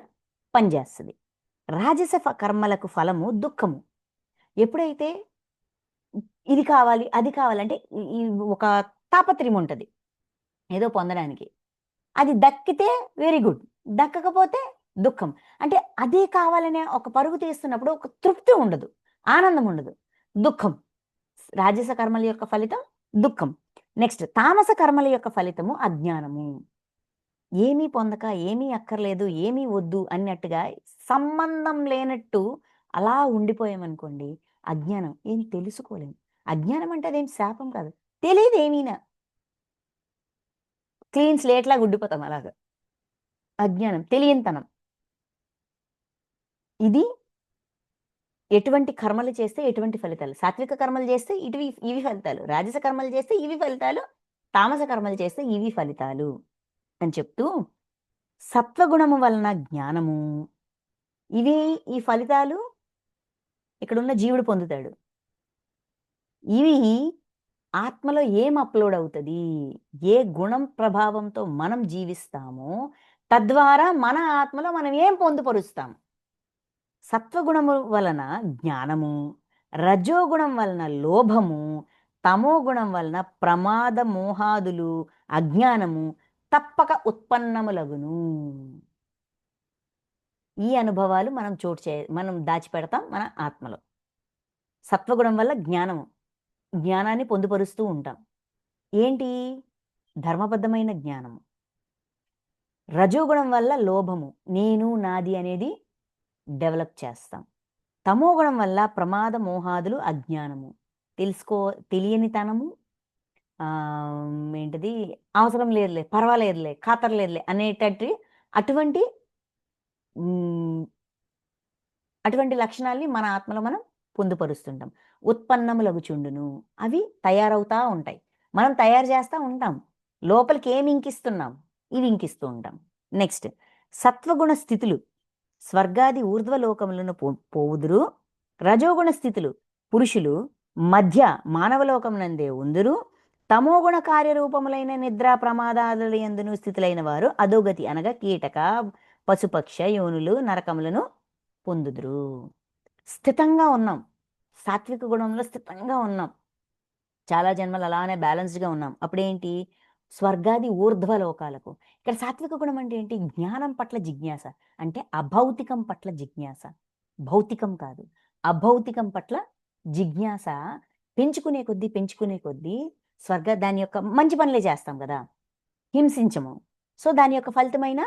పనిచేస్తది. రాజస కర్మలకు ఫలము దుఃఖము. ఎప్పుడైతే ఇది కావాలి, అది కావాలంటే ఈ ఒక తాపత్రయం ఉంటది ఏదో పొందడానికి. అది దక్కితే వెరీ గుడ్. దక్కకపోతే దుఃఖం. అంటే అదే కావాలనే ఒక పరుగు తీస్తున్నప్పుడు ఒక తృప్తి ఉండదు. ఆనందం ఉండదు. దుఃఖం. రాజస కర్మల యొక్క ఫలితం దుఃఖం. నెక్స్ట్ తామస కర్మల యొక్క ఫలితము అజ్ఞానము. ఏమీ పొందక, ఏమీ అక్కర్లేదు, ఏమీ వద్దు అన్నట్టుగా సంబంధం లేనట్టు అలా ఉండిపోయామనుకోండి, అజ్ఞానం. ఏం తెలుసుకోలేము. అజ్ఞానం అంటే అదేం శాపం కాదు. తెలీదు ఏమీనా. క్లీన్ స్లేట్‌లాగా ఉండిపోతాం అలాగా. అజ్ఞానం, తెలియనితనం. ఇది ఎటువంటి కర్మలు చేస్తే ఎటువంటి ఫలితాలు. సాత్విక కర్మలు చేస్తే ఇవి ఫలితాలు. రాజస కర్మలు చేస్తే ఇవి ఫలితాలు. తామస కర్మలు చేస్తే ఇవి ఫలితాలు అని చెప్తూ సత్వగుణము వలన జ్ఞానము. ఈ ఫలితాలు ఇక్కడున్న జీవుడు పొందుతాడు. ఇవి ఆత్మలో ఏం అప్‌లోడ్ అవుతది? ఏ గుణం ప్రభావంతో మనం జీవిస్తామో తద్వారా మన ఆత్మలో మనం ఏం పొందుపరుస్తాం? సత్వగుణము వలన జ్ఞానము, రజోగుణం వలన లోభము, తమో గుణం వలన ప్రమాద మోహాదులు, అజ్ఞానము తప్పక ఉత్పన్నములగును. ఈ అనుభవాలు మనం దాచిపెడతాం మన ఆత్మలో. సత్వగుణం వల్ల జ్ఞానము. జ్ఞానాన్ని పొందుపరుస్తూ ఉంటాం. ఏంటి? ధర్మబద్ధమైన జ్ఞానము. రజోగుణం వల్ల లోభము. నేను, నాది అనేది డెవలప్ చేస్తాం. తమోగుణం వల్ల ప్రమాద మోహాదులు, అజ్ఞానము. తెలియనితనము, ఏంటిది, అవసరం లేదులే, పర్వాలేదులే, ఖాతర్లేదులే అనేటట్టు అటువంటి అటువంటి లక్షణాల్ని మన ఆత్మలో మనం పొందుపరుస్తుంటాం. ఉత్పన్నములగుచుండును. అవి తయారవుతా ఉంటాయి. మనం తయారు చేస్తా ఉంటాం. లోపలికి ఏమి ఇంకిస్తున్నాం? ఇవి ఇంకిస్తూ ఉంటాం. నెక్స్ట్ సత్వగుణ స్థితులు స్వర్గాది ఊర్ధ్వలోకములను పోవుదురు. రజోగుణ స్థితులు పురుషులు మధ్య మానవలోకమునందే ఉందురు. తమోగుణ కార్యరూపములైన నిద్ర ప్రమాదాదుల యందును స్థితులైన వారు అధోగతి అనగా కీటక, పశుపక్ష యోనులు, నరకములను పొందుదురు. స్థితంగా ఉన్నాం. సాత్విక గుణంలో స్థితంగా ఉన్నాం. చాలా జన్మలు అలానే బ్యాలెన్స్డ్‌గా ఉన్నాం. అప్పుడేంటి? స్వర్గాది ఊర్ధ్వ లోకాలకు. ఇక్కడ సాత్విక గుణం అంటే ఏంటి? జ్ఞానం పట్ల జిజ్ఞాస. అంటే అభౌతికం పట్ల జిజ్ఞాస. భౌతికం కాదు. అభౌతికం పట్ల జిజ్ఞాస పెంచుకునే కొద్దీ దాని యొక్క మంచి పనులే చేస్తాం గదా! హింసించము. సో, దాని యొక్క ఫలితమైన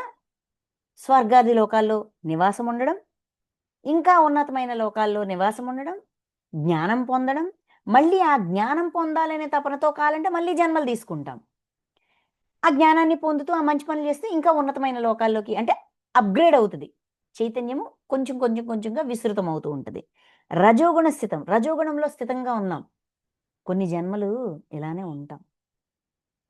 స్వర్గాది లోకాల్లో నివాసం ఉండడం, ఇంకా ఉన్నతమైన లోకాల్లో నివాసం ఉండడం, జ్ఞానం పొందడం, మళ్ళీ ఆ జ్ఞానం పొందాలనే తపనతో కావాలంటే మళ్ళీ జన్మలు తీసుకుంటాం. ఆ జ్ఞానాన్ని పొందుతూ ఆ మంచి పనులు చేస్తే ఇంకా ఉన్నతమైన లోకాల్లోకి అంటే అప్‌గ్రేడ్ అవుతది. చైతన్యము కొంచెంగా విస్తృతం అవుతూ ఉంటది. రజోగుణ స్థితం. రజోగుణంలో స్థితంగా ఉన్నాం. కొన్ని జన్మలు ఇలానే ఉంటాం.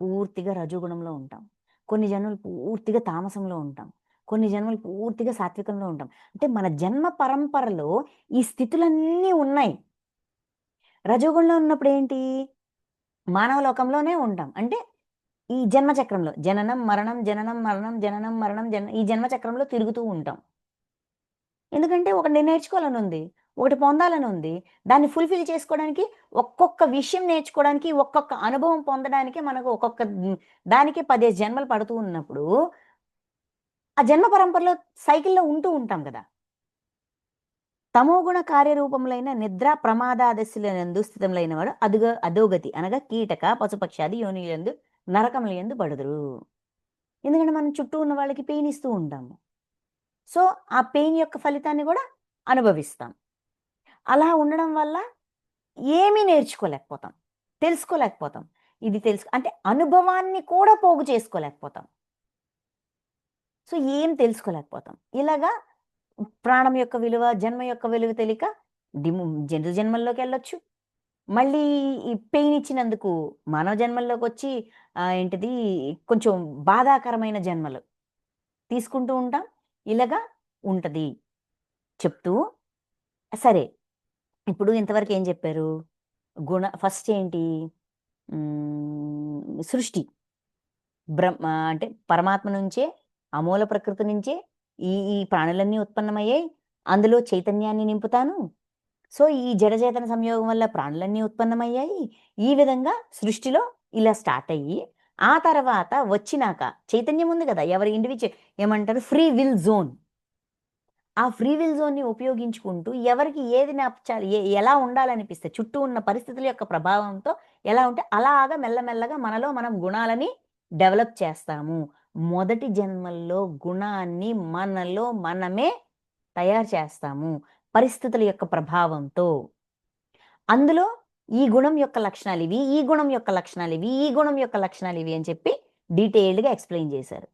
పూర్తిగా రజోగుణంలో ఉంటాం. కొన్ని జన్మలు పూర్తిగా తామసంలో ఉంటాం. కొన్ని జన్మలు పూర్తిగా సాత్వికంలో ఉంటాం. అంటే మన జన్మ పరంపరలో ఈ స్థితులన్నీ ఉన్నాయి. రజోగుణంలో ఉన్నప్పుడేంటి? మానవ లోకంలోనే ఉంటాం. అంటే ఈ జన్మ చక్రంలో జననం, మరణం, జననం, మరణం, జననం, మరణం, ఈ జన్మ చక్రంలో తిరుగుతూ ఉంటాం. ఎందుకంటే ఒకటి నేర్చుకోవాలనుంది. ఒకటి పొందాలనుంది. దాన్ని ఫుల్‌ఫిల్ చేసుకోవడానికి ఒక్కొక్క విషయం నేర్చుకోవడానికి, ఒక్కొక్క అనుభవం పొందడానికి మనకు దానికి 10 జన్మలు పడుతూ ఉన్నప్పుడు, ఆ జన్మ పరంపరలో సైకిల్‌లో ఉంటూ ఉంటాం గదా! తమోగుణ కార్యరూపములైన నిద్ర ప్రమాదాదశలందు స్థితములైన వాడు అధోగతి అనగా కీటక పశుపక్షాది యోనిలందు నరకముల యందు పడుదురు. ఎందుకంటే మనం చుట్టూ ఉన్న వాళ్ళకి పెయిన్ ఇస్తూ ఉంటాము. సో ఆ పెయిన్ యొక్క ఫలితాన్ని కూడా అనుభవిస్తాం. అలా ఉండడం వల్ల ఏమీ నేర్చుకోలేకపోతాం, తెలుసుకోలేకపోతాం. ఇది అంటే అనుభవాన్ని కూడా పోగు చేసుకోలేకపోతాం. సో ఏం తెలుసుకోలేకపోతాం. ఇలాగా ప్రాణం యొక్క విలువ, జన్మ యొక్క విలువ తెలియక జంతు జన్మల్లోకెళ్ళొచ్చు. మళ్ళీ ఈ పెయిన్ ఇచ్చినందుకు మానవ జన్మల్లోకొచ్చి ఏంటిది కొంచెం బాధాకరమైన జన్మలు తీసుకుంటూ ఉంటాం. ఇలాగా ఉంటది చెప్తూ, సరే ఇప్పుడు ఇంతవరకు ఏం చెప్పారు? ఫస్ట్ ఏంటి? సృష్టి. అంటే పరమాత్మ నుంచే, అమూల ప్రకృతి నుంచే ఈ ప్రాణులన్నీ ఉత్పన్నమయ్యాయి. అందులో చైతన్యాన్ని నింపుతాను. సో ఈ జడచేతన సంయోగం వల్ల ప్రాణులన్నీ ఉత్పన్నమయ్యాయి. ఈ విధంగా సృష్టిలో ఇలా స్టార్ట్ అయ్యి, ఆ తర్వాత వచ్చినాక చైతన్యం ఉంది కదా! ఎవరి ఏమంటారు? Free will zone. ఆ ఫ్రీ విల్ జోన్‌ని ఉపయోగించుకుంటూ ఎవరికి ఏది నచ్చాలి, ఎలా ఉండాలనిపిస్తే చుట్టూ ఉన్న పరిస్థితుల యొక్క ప్రభావంతో ఎలా ఉంటే అలాగా మెల్లమెల్లగా మనలో మనం గుణాలని డెవలప్ చేస్తాము. మొదటి జన్మల్లో గుణాన్ని మనలో మనమే తయారు చేస్తాము. పరిస్థితుల యొక్క ప్రభావంతో. అందులో ఈ గుణం యొక్క లక్షణాలివి, ఈ గుణం యొక్క లక్షణాలివి, ఈ గుణం యొక్క లక్షణాలివి అని చెప్పి డీటెయిల్డ్‌గా ఎక్స్‌ప్లెయిన్ చేశారు.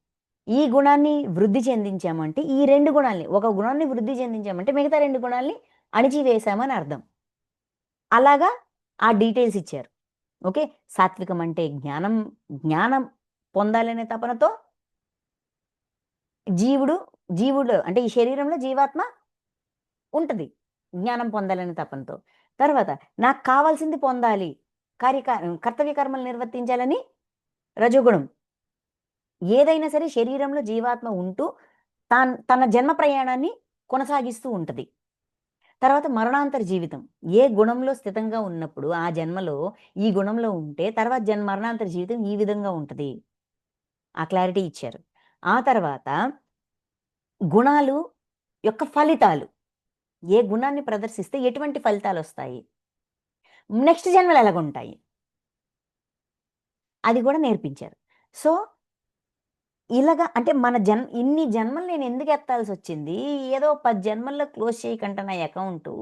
ఈ గుణాన్ని వృద్ధి చెందించామంటే ఈ 2 గుణాల్ని, ఒక గుణాన్ని వృద్ధి చెందించామంటే మిగతా 2 గుణాల్ని అణిచివేశామని అర్థం. అలాగా ఆ డీటెయిల్స్ ఇచ్చారు. ఓకే. సాత్వికం అంటే జ్ఞానం, జ్ఞానం పొందాలనే తపనతో జీవుడు అంటే ఈ శరీరంలో జీవాత్మ ఉంటది. జ్ఞానం పొందాలనే తపనతో. తర్వాత నాకు కావాల్సింది పొందాలి, కర్తవ్య కర్మలు నిర్వర్తించాలని రజోగుణం. ఏదైనా సరే శరీరంలో జీవాత్మ ఉంటూ తన జన్మ ప్రయాణాన్ని కొనసాగిస్తూ ఉంటది. తర్వాత మరణాంతర జీవితం. ఏ గుణంలో స్థితంగా ఉన్నప్పుడు ఆ జన్మలో ఈ గుణంలో ఉంటే తర్వాత మరణాంతర జీవితం ఈ విధంగా ఉంటది. ఆ క్లారిటీ ఇచ్చారు. ఆ తర్వాత గుణాలు యొక్క ఫలితాలు. ఏ గుణాన్ని ప్రదర్శిస్తే ఎటువంటి ఫలితాలొస్తాయి? నెక్స్ట్ జన్మలు ఎలాగుంటాయి? అది కూడా నేర్పించారు. సో ఇలాగా అంటే ఇన్ని జన్మలు నేను ఎందుకు ఎత్తాల్సొచ్చింది? ఏదో 10 జన్మల్లో క్లోజ్ చేయకంట నా అకౌంటు.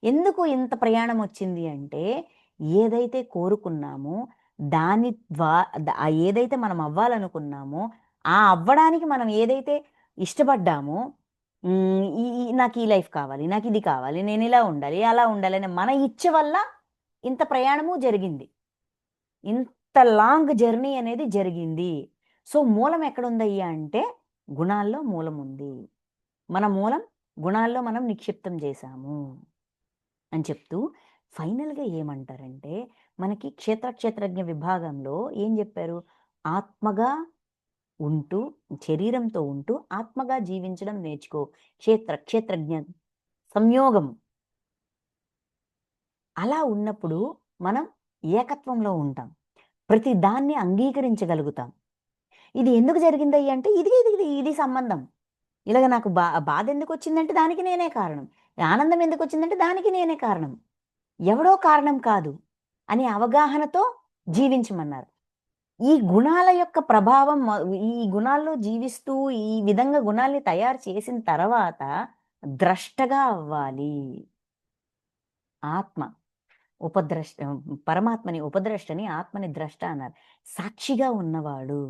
ఎందుకు ఇంత ప్రయాణం వచ్చింది అంటే, ఏదైతే కోరుకున్నామో దాని ఏదైతే మనం అవ్వాలనుకున్నామో, ఆ అవ్వడానికి మనం ఏదైతే ఇష్టపడ్డామో, ఈ ఈ నాకు ఈ లైఫ్ కావాలి, నాకు ఇది కావాలి, నేను ఇలా ఉండాలి, అలా ఉండాలి అని మన ఇచ్చ వల్ల ఇంత ప్రయాణము జరిగింది. ఇంత లాంగ్ జర్నీ అనేది జరిగింది. సో మూలం ఎక్కడుందయ్యా అంటే గుణాల్లో మూలం ఉంది. మన మూలం గుణాల్లో మనం నిక్షిప్తం చేశాము అని చెప్తూ ఫైనల్‌గా ఏమంటారంటే మనకి క్షేత్రజ్ఞ విభాగంలో ఏం చెప్పారు? ఆత్మగా ఉంటూ, శరీరంతో ఉంటూ ఆత్మగా జీవించడం నేర్చుకో. క్షేత్రజ్ఞ సంయోగం. అలా ఉన్నప్పుడు మనం ఏకత్వంలో ఉంటాం. ప్రతి దాన్ని అంగీకరించగలుగుతాం. ఇది ఎందుకు జరిగిందయ్యా అంటే ఇది సంబంధం. ఇలాగ నాకు బాధ ఎందుకొచ్చిందంటే దానికి నేనే కారణం. ఆనందం ఎందుకొచ్చిందంటే దానికి నేనే కారణం. ఎవడో కారణం కాదు అనే అవగాహనతో జీవించమన్నారు. ఈ గుణాల యొక్క ప్రభావం ఈ గుణాల్లో జీవిస్తూ ఈ విధంగా గుణాల్ని తయారు చేసిన తర్వాత ద్రష్టగా అవ్వాలి. ఆత్మ పరమాత్మని ఉపద్రష్టని, ఆత్మని ద్రష్ట అన్నారు. సాక్షిగా ఉన్నవాడు.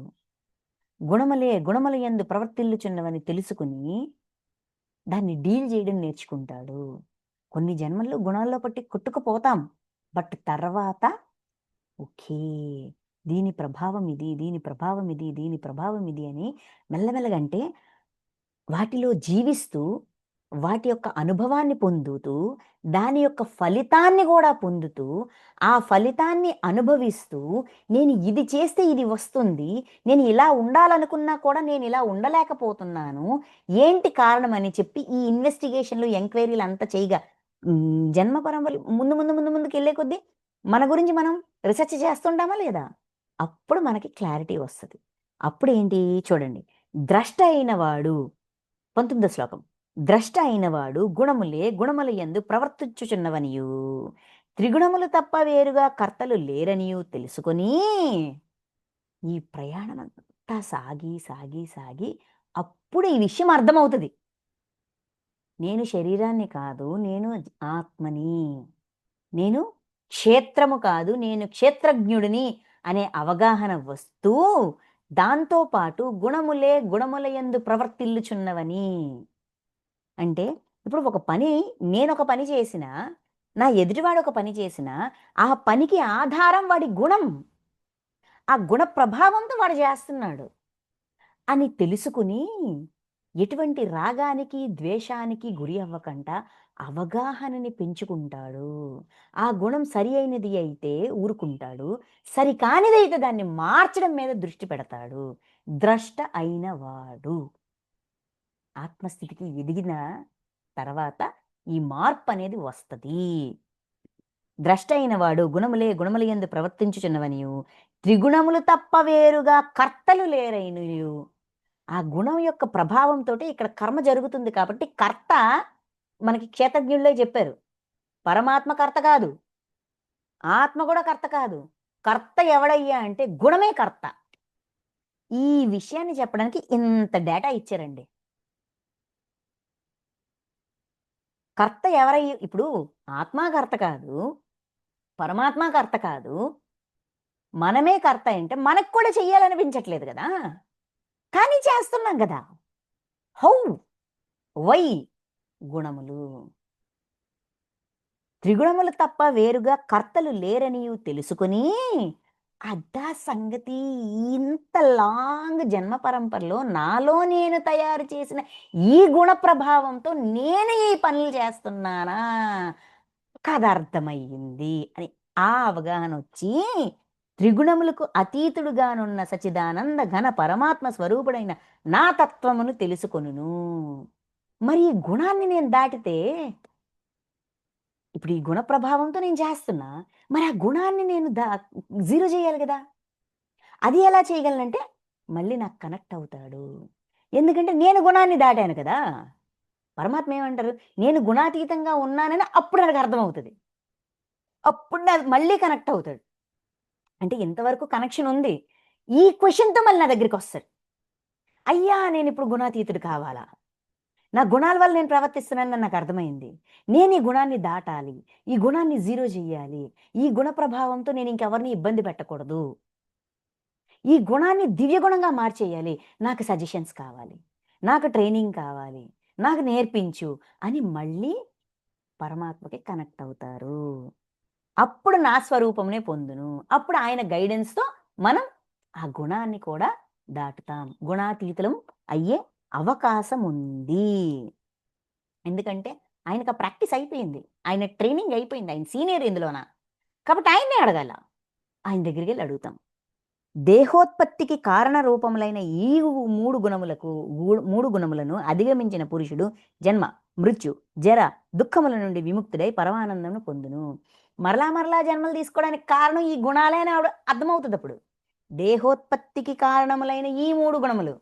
గుణముల యందు ప్రవర్తిల్లుచున్నవని తెలుసుకుని దాన్ని డీల్ చేయడం నేర్చుకుంటాడు. కొన్ని జన్మల్లో గుణాల్లో పట్టి కొట్టుకుపోతాం. బట్ తర్వాత ఓకే. దీని ప్రభావం ఇది, దీని ప్రభావం ఇది, దీని ప్రభావం ఇది అని మెల్లమెల్లగా అంటే వాటిలో జీవిస్తూ వాటి యొక్క అనుభవాన్ని పొందుతూ, దాని యొక్క ఫలితాన్ని కూడా పొందుతూ, ఆ ఫలితాన్ని అనుభవిస్తూ, నేను ఇది చేస్తే ఇది వస్తుంది. నేను ఇలా ఉండాలనుకున్నా కూడా నేను ఇలా ఉండలేకపోతున్నాను. ఏంటి కారణం అని చెప్పి ఈ ఇన్వెస్టిగేషన్‌లు, ఎంక్వైరీలు అంతా చేయగా జన్మ పరంపరలు ముందుకెళ్ళే కొద్దీ మన గురించి మనం రిసర్చ్ చేస్తుంటామా లేదా? అప్పుడు మనకి క్లారిటీ వస్తది. అప్పుడేంటి చూడండి. ద్రష్ట అయిన వాడు 19వ శ్లోకం. ద్రష్ట అయినవాడు గుణములే గుణముల యందు ప్రవర్తించుచున్నవనియు త్రిగుణములు తప్ప వేరుగా కర్తలు లేరనియు తెలుసుకొని ఈ ప్రయాణం అంతా సాగి సాగి సాగి అప్పుడు ఈ విషయం అర్థమవుతుంది. నేను శరీరాన్ని కాదు, నేను ఆత్మని, నేను క్షేత్రము కాదు, నేను క్షేత్రజ్ఞుడిని అనే అవగాహన వస్తూ దాంతో పాటు గుణములే గుణముల యందు ప్రవర్తిల్లుచున్నవని. అంటే ఇప్పుడు ఒక పని, నేనొక పని చేసినా, నా ఎదుటివాడు ఒక పని చేసినా, ఆ పనికి ఆధారం వాడి గుణం. ఆ గుణ ప్రభావంతో వాడు చేస్తున్నాడు అని తెలుసుకుని, ఎటువంటి రాగానికి, ద్వేషానికి గురి అవ్వకుండా అవగాహనని పెంచుకుంటాడు. ఆ గుణం సరి అయినది అయితే ఊరుకుంటాడు. సరికానిదైతే దాన్ని మార్చడం మీద దృష్టి పెడతాడు. ద్రష్ట అయినవాడు. ఆత్మస్థితికి ఎదిగిన తర్వాత ఈ మార్పనేది వస్తది. ద్రష్ట అయినవాడు గుణములే గుణములయందు ప్రవర్తించుచున్నవనియు, త్రిగుణములు తప్ప వేరుగా కర్తలు లేరైనయు. ఆ గుణం యొక్క ప్రభావంతోటి ఇక్కడ కర్మ జరుగుతుంది కాబట్టి కర్త మనకి క్షేత్రజ్ఞుల్లో చెప్పారు. పరమాత్మ కర్త కాదు. ఆత్మ కూడా కర్త కాదు. కర్త ఎవడయ్యా అంటే గుణమే కర్త. ఈ విషయాన్ని చెప్పడానికి ఇంత డేటా ఇచ్చారండి. కర్త ఇప్పుడు ఆత్మ కర్త కాదు, పరమాత్మ కర్త కాదు, మనమే కర్త అంటే మనకు కూడా చెయ్యాలనిపించట్లేదు కదా! కానీ చేస్తున్నాం కదా! హౌ? వై? గుణములు. త్రిగుణములు తప్ప వేరుగా కర్తలు లేరనియు తెలుసుకొని, అద్దా సంగతి. ఇంత లాంగ్ జన్మ పరంపరలో నాలో నేను తయారు చేసిన ఈ గుణ ప్రభావంతో నేను ఈ పనులు చేస్తున్నానా? కదర్థమయ్యింది అని ఆ అవగాహనొచ్చి, త్రిగుణములకు అతీతుడుగానున్న సచ్చిదానంద ఘన పరమాత్మ స్వరూపుడైన నా తత్వమును తెలుసుకొనును. మరి ఈ గుణాన్ని నేను దాటితే, ఇప్పుడు ఈ గుణ ప్రభావంతో నేను చేస్తున్నా. మరి ఆ గుణాన్ని నేను జీరో చేయాలి గదా! అది ఎలా చేయగలనంటే, మళ్ళీ నాకు కనెక్ట్ అవుతాడు. ఎందుకంటే నేను గుణాన్ని దాటాను కదా! పరమాత్మ ఏమంటారు? నేను గుణాతీతంగా ఉన్నానని అప్పుడు నాకు అర్థమవుతది. అప్పుడు నాకు మళ్ళీ కనెక్ట్ అవుతాడు. అంటే ఇంతవరకు కనెక్షన్ ఉంది. ఈ క్వెషన్‌తో మళ్ళీ నా దగ్గరికొస్తాడు. అయ్యా! నేనిప్పుడు గుణాతీతుడు కావాలా? నా గుణాల వల్ల నేను ప్రవర్తిస్తున్నానని నాకు అర్థమైంది. నేను ఈ గుణాన్ని దాటాలి. ఈ గుణాన్ని జీరో చెయ్యాలి. ఈ గుణ ప్రభావంతో నేను ఇంకెవరిని ఇబ్బంది పెట్టకూడదు. ఈ గుణాన్ని దివ్య గుణంగా మార్చేయాలి. నాకు సజెషన్స్ కావాలి. నాకు ట్రైనింగ్ కావాలి. నాకు నేర్పించు అని మళ్ళీ పరమాత్మకి కనెక్ట్ అవుతారు. అప్పుడు నా స్వరూపంనే పొందును. అప్పుడు ఆయన గైడెన్స్‌తో మనం ఆ గుణాన్ని కూడా దాటుతాం. గుణాతీతులం అయ్యే అవకాశం ఉంది. ఎందుకంటే ఆయనకు ఆ ప్రాక్టీస్ అయిపోయింది. ఆయన ట్రైనింగ్ అయిపోయింది. ఆయన సీనియర్ ఇందులోన. కాబట్టి ఆయన్నే అడగాల. ఆయన దగ్గరికెళ్ళి అడుగుతాం. దేహోత్పత్తికి కారణ రూపములైన ఈ 3 గుణములను అధిగమించిన పురుషుడు జన్మ, మృత్యు, జర, దుఃఖముల నుండి విముక్తుడై పరమానందమును పొందును. మరలా మరలా జన్మలు తీసుకోవడానికి కారణం ఈ గుణాలే అని అర్థమవుతదప్పుడు. దేహోత్పత్తికి కారణములైన ఈ 3 గుణములు.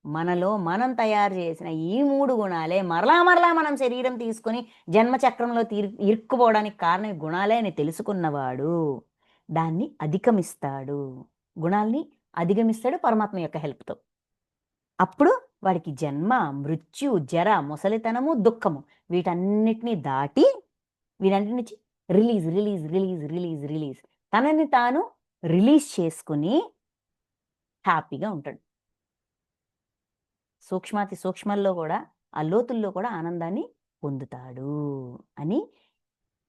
మనలో మనం తయారు చేసిన ఈ 3 గుణాలే మరలా మరలా మనం శరీరం తీసుకొని జన్మ చక్రంలో ఇరుక్కుపోవడానికి కారణం ఈ గుణాలే అని తెలుసుకున్నవాడు దాన్ని అధిగమిస్తాడు. గుణాల్ని అధిగమిస్తాడు పరమాత్మ యొక్క హెల్ప్‌తో. అప్పుడు వాడికి జన్మ, మృత్యు, జర, ముసలితనము, దుఃఖము వీటన్నిటిని దాటి వీటన్నిటి నుంచి release, release, release, release, release తనని తాను రిలీజ్ చేసుకొని హ్యాపీగా ఉంటాడు. సూక్ష్మాతి సూక్ష్మాల్లో కూడా, ఆ లోతుల్లో కూడా ఆనందాన్ని పొందుతాడు అని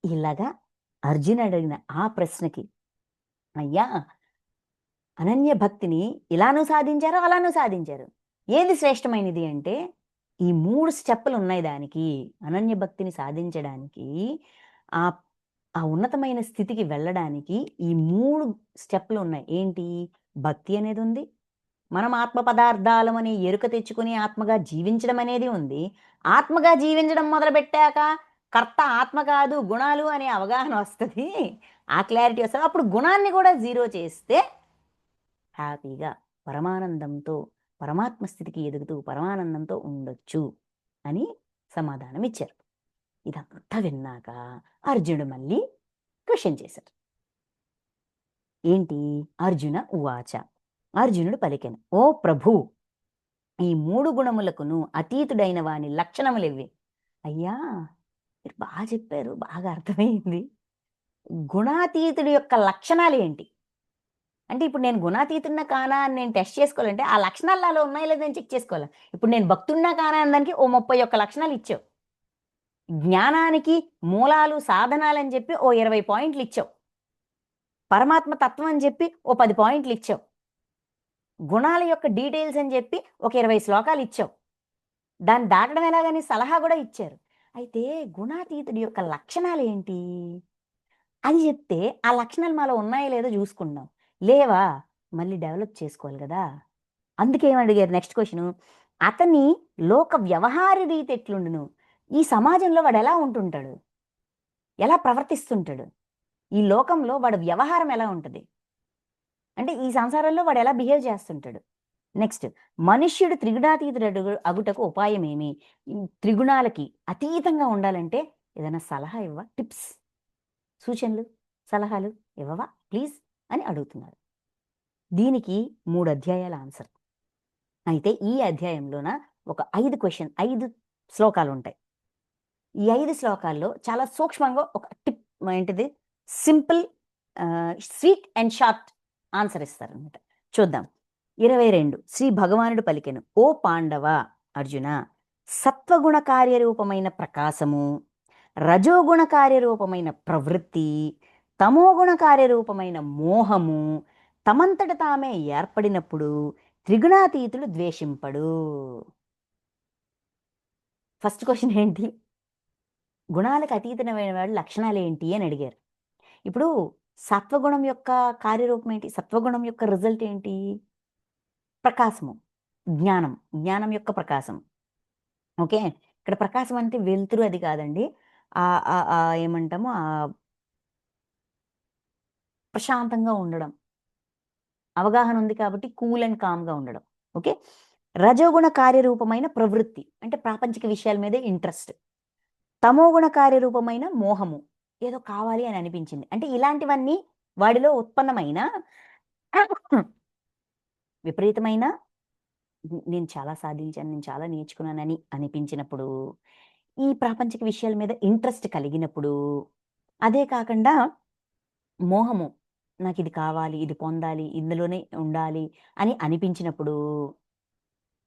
ఇలాగా అర్జునుడడిగిన ఆ ప్రశ్నకి, అయ్యా! అనన్య భక్తిని ఇలానూ సాధించారు, అలానూ సాధించారు. ఏది శ్రేష్టమైనది అంటే, ఈ 3 స్టెప్పులున్నాయి దానికి. అనన్య భక్తిని సాధించడానికి, ఆహ్, ఆ ఉన్నతమైన స్థితికి వెళ్ళడానికి ఈ 3 స్టెప్పులున్నాయి. ఏంటి? భక్తి అనేదుంది. మనం ఆత్మ పదార్థాలమని ఎరుక తెచ్చుకొని ఆత్మగా జీవించడం అనేది ఉంది. ఆత్మగా జీవించడం మొదలుపెట్టాక కర్త ఆత్మ కాదు గుణాలు అనే అవగాహన వస్తది. ఆ క్లారిటీ వస్తది. అప్పుడు గుణాన్ని కూడా జీరో చేస్తే హ్యాపీగా పరమానందంతో, పరమాత్మ స్థితికి ఎదుగుతూ పరమానందంతో ఉండొచ్చు అని సమాధానం ఇచ్చారు. ఇదంతా విన్నాక అర్జునుడు మళ్ళీ క్వశ్చన్ చేశారు. ఏంటి? అర్జున ఉవాచ, అర్జునుడు పలికెను, ఓ ప్రభు, ఈ 3 గుణములకును అతీతుడైన వాని లక్షణములివి. అయ్యా, మీరు బాగా చెప్పారు, బాగా అర్థమైంది. గుణాతీతుడి యొక్క లక్షణాలు ఏంటి? అంటే ఇప్పుడు నేను గుణాతీతుడినా కానా అని నేను టెస్ట్ చేసుకోవాలంటే ఆ లక్షణాలు నాలో ఉన్నాయో లేదో నేను చెక్ చేసుకోవాలి. ఇప్పుడు నేను భక్తుడినా కానా అని దానికి ఓ 31 లక్షణాలు ఇచ్చావు. జ్ఞానానికి మూలాలు సాధనాలని చెప్పి ఓ 20 పాయింట్లు ఇచ్చావు. పరమాత్మ తత్వం అని చెప్పి ఓ 10 పాయింట్లు ఇచ్చావు. గుణాల యొక్క డీటెయిల్స్ అని చెప్పి ఒక 20 శ్లోకాలు ఇచ్చావు. దాన్ని దాటడం ఎలాగని సలహా కూడా ఇచ్చారు. అయితే గుణాతీతుడి యొక్క లక్షణాలు ఏంటి అని చెప్తే ఆ లక్షణాలు మాలో ఉన్నాయో లేదో చూసుకుందాం. లేవా? మళ్ళీ డెవలప్ చేసుకోవాలి కదా! అందుకే ఏమడిగారు నెక్స్ట్ క్వెషను, అతని లోక వ్యవహార రీతి ఎట్లుండును? ఈ సమాజంలో వాడు ఎలా ఉంటుంటాడు? ఎలా ప్రవర్తిస్తుంటాడు? ఈ లోకంలో వాడి వ్యవహారం ఎలా ఉంటది? అంటే ఈ సంసారంలో వాడు ఎలా బిహేవ్ చేస్తుంటాడు? నెక్స్ట్, మనుష్యుడు త్రిగుణాతీతుడు అగుటకు ఉపాయమేమి? ఈ త్రిగుణాలకి అతీతంగా ఉండాలంటే ఏదైనా సలహా ఇవ్వవా? టిప్స్, సూచనలు, సలహాలు ఇవ్వవా ప్లీజ్ అని అడుగుతున్నారు. దీనికి 3 అధ్యాయాల ఆన్సర్. అయితే ఈ అధ్యాయంలోన ఒక 5 శ్లోకాలుంటాయి. ఈ 5 శ్లోకాల్లో చాలా సూక్ష్మంగా ఒక టిప్ ఏంటిది simple sweet and short answer ఇస్తారనమాట. చూద్దాం. 22 శ్రీ భగవానుడు పలికెను, ఓ పాండవ అర్జున, సత్వగుణ కార్యరూపమైన ప్రకాశము, రజోగుణ కార్యరూపమైన ప్రవృత్తి, తమోగుణ కార్యరూపమైన మోహము తమంతట తామే ఏర్పడినప్పుడు త్రిగుణాతీతుడు ద్వేషింపడు. ఫస్ట్ క్వశ్చన్ ఏంటి? గుణాలకు అతీతమైన వాడి లక్షణాలు ఏంటి అని అడిగారు. ఇప్పుడు సత్వగుణం యొక్క కార్యరూపం ఏంటి? సత్వగుణం యొక్క రిజల్ట్ ఏంటి? ప్రకాశము, జ్ఞానం, జ్ఞానం యొక్క ప్రకాశం. ఓకే, ఇక్కడ ప్రకాశం అంటే వెలుతురు అది కాదండి. ఏమంటాము, ప్రశాంతంగా ఉండడం, అవగాహన ఉంది కాబట్టి కూల్ అండ్ కామ్గా ఉండడం. ఓకే, రజోగుణ కార్యరూపమైన ప్రవృత్తి అంటే ప్రాపంచిక విషయాల మీదే ఇంట్రెస్ట్, తమోగుణ కార్యరూపమైన మోహము, ఏదో కావాలి అని అనిపించింది. అంటే ఇలాంటివన్నీ వాడిలో ఉత్పన్నమైన విపరీతమైన నేను చాలా సాధించాను, నేను చాలా నేర్చుకున్నానని అనిపించినప్పుడు, ఈ ప్రాపంచిక విషయాల మీద ఇంట్రెస్ట్ కలిగినప్పుడు, అదే కాకుండా మోహము, నాకు ఇది కావాలి, ఇది పొందాలి, ఇందులోనే ఉండాలి అని అనిపించినప్పుడు,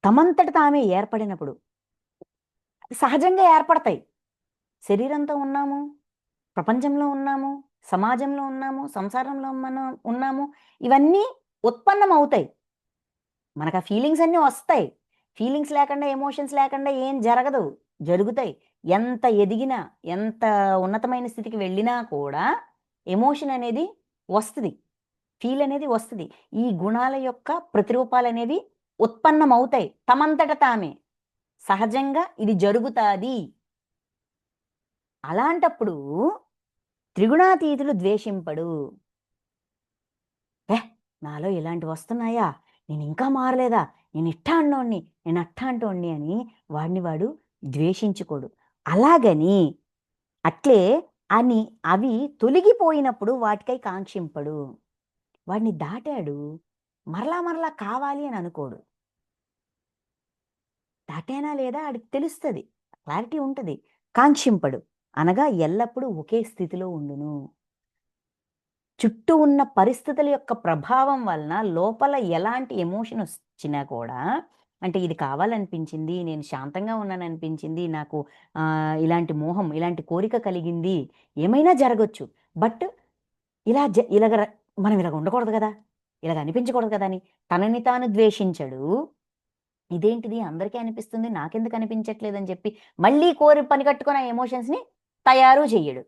తమంతట తామే ఏర్పడినప్పుడు, సహజంగా ఏర్పడతాయి. శరీరంతో ఉన్నాము, ప్రపంచంలో ఉన్నాము, సమాజంలో ఉన్నాము, సంసారంలో మనం ఉన్నాము, ఇవన్నీ ఉత్పన్నం అవుతాయి. మనకు ఆ ఫీలింగ్స్ అన్నీ వస్తాయి. ఫీలింగ్స్ లేకుండా, ఎమోషన్స్ లేకుండా ఏం జరగదు, జరుగుతాయి. ఎంత ఎదిగినా, ఎంత ఉన్నతమైన స్థితికి వెళ్ళినా కూడా ఎమోషన్ అనేది వస్తది. ఫీల్ అనేది వస్తది. ఈ గుణాల యొక్క ప్రతిరూపాలనేవి ఉత్పన్నమవుతాయి తమంతట తామే. సహజంగా ఇది జరుగుతాది. అలాంటప్పుడు త్రిగుణాతీతుడు ద్వేషింపడు. నాలో ఇలాంటివి వస్తున్నాయా? నేను ఇంకా మారలేదా? నేను ఇట్టాంటోడిని, నేను అట్టాంటోడిని అని వాడిని వాడు ద్వేషించుకోడు. అలాగని అట్లే అని అవి తొలగిపోయినప్పుడు వాటికై కాంక్షింపడు. వాడిని దాటాడు, మరలా కావాలి అని అనుకోడు. దాటానా లేదా ఆడికి తెలుస్తుంది, క్లారిటీ ఉంటుంది. కాంక్షింపడు అనగా ఎల్లప్పుడూ ఒకే స్థితిలో ఉండును. చుట్టూ ఉన్న పరిస్థితుల యొక్క ప్రభావం వలన లోపల ఎలాంటి ఎమోషన్ వచ్చినా కూడా, అంటే ఇది కావాలనిపించింది, నేను శాంతంగా ఉన్నాననిపించింది, నాకు ఇలాంటి మోహం, ఇలాంటి కోరిక కలిగింది, ఏమైనా జరగచ్చు. బట్ ఇలాగ మనం ఇలాగ ఉండకూడదు కదా, ఇలాగ అనిపించకూడదు కదా అని తనని తాను ద్వేషించడు. ఇదేంటిది అందరికీ అనిపిస్తుంది, నాకెందుకు అనిపించట్లేదని చెప్పి మళ్ళీ కోరి పని కట్టుకొని ఆ ఎమోషన్స్ని తయారు చెయ్యడు.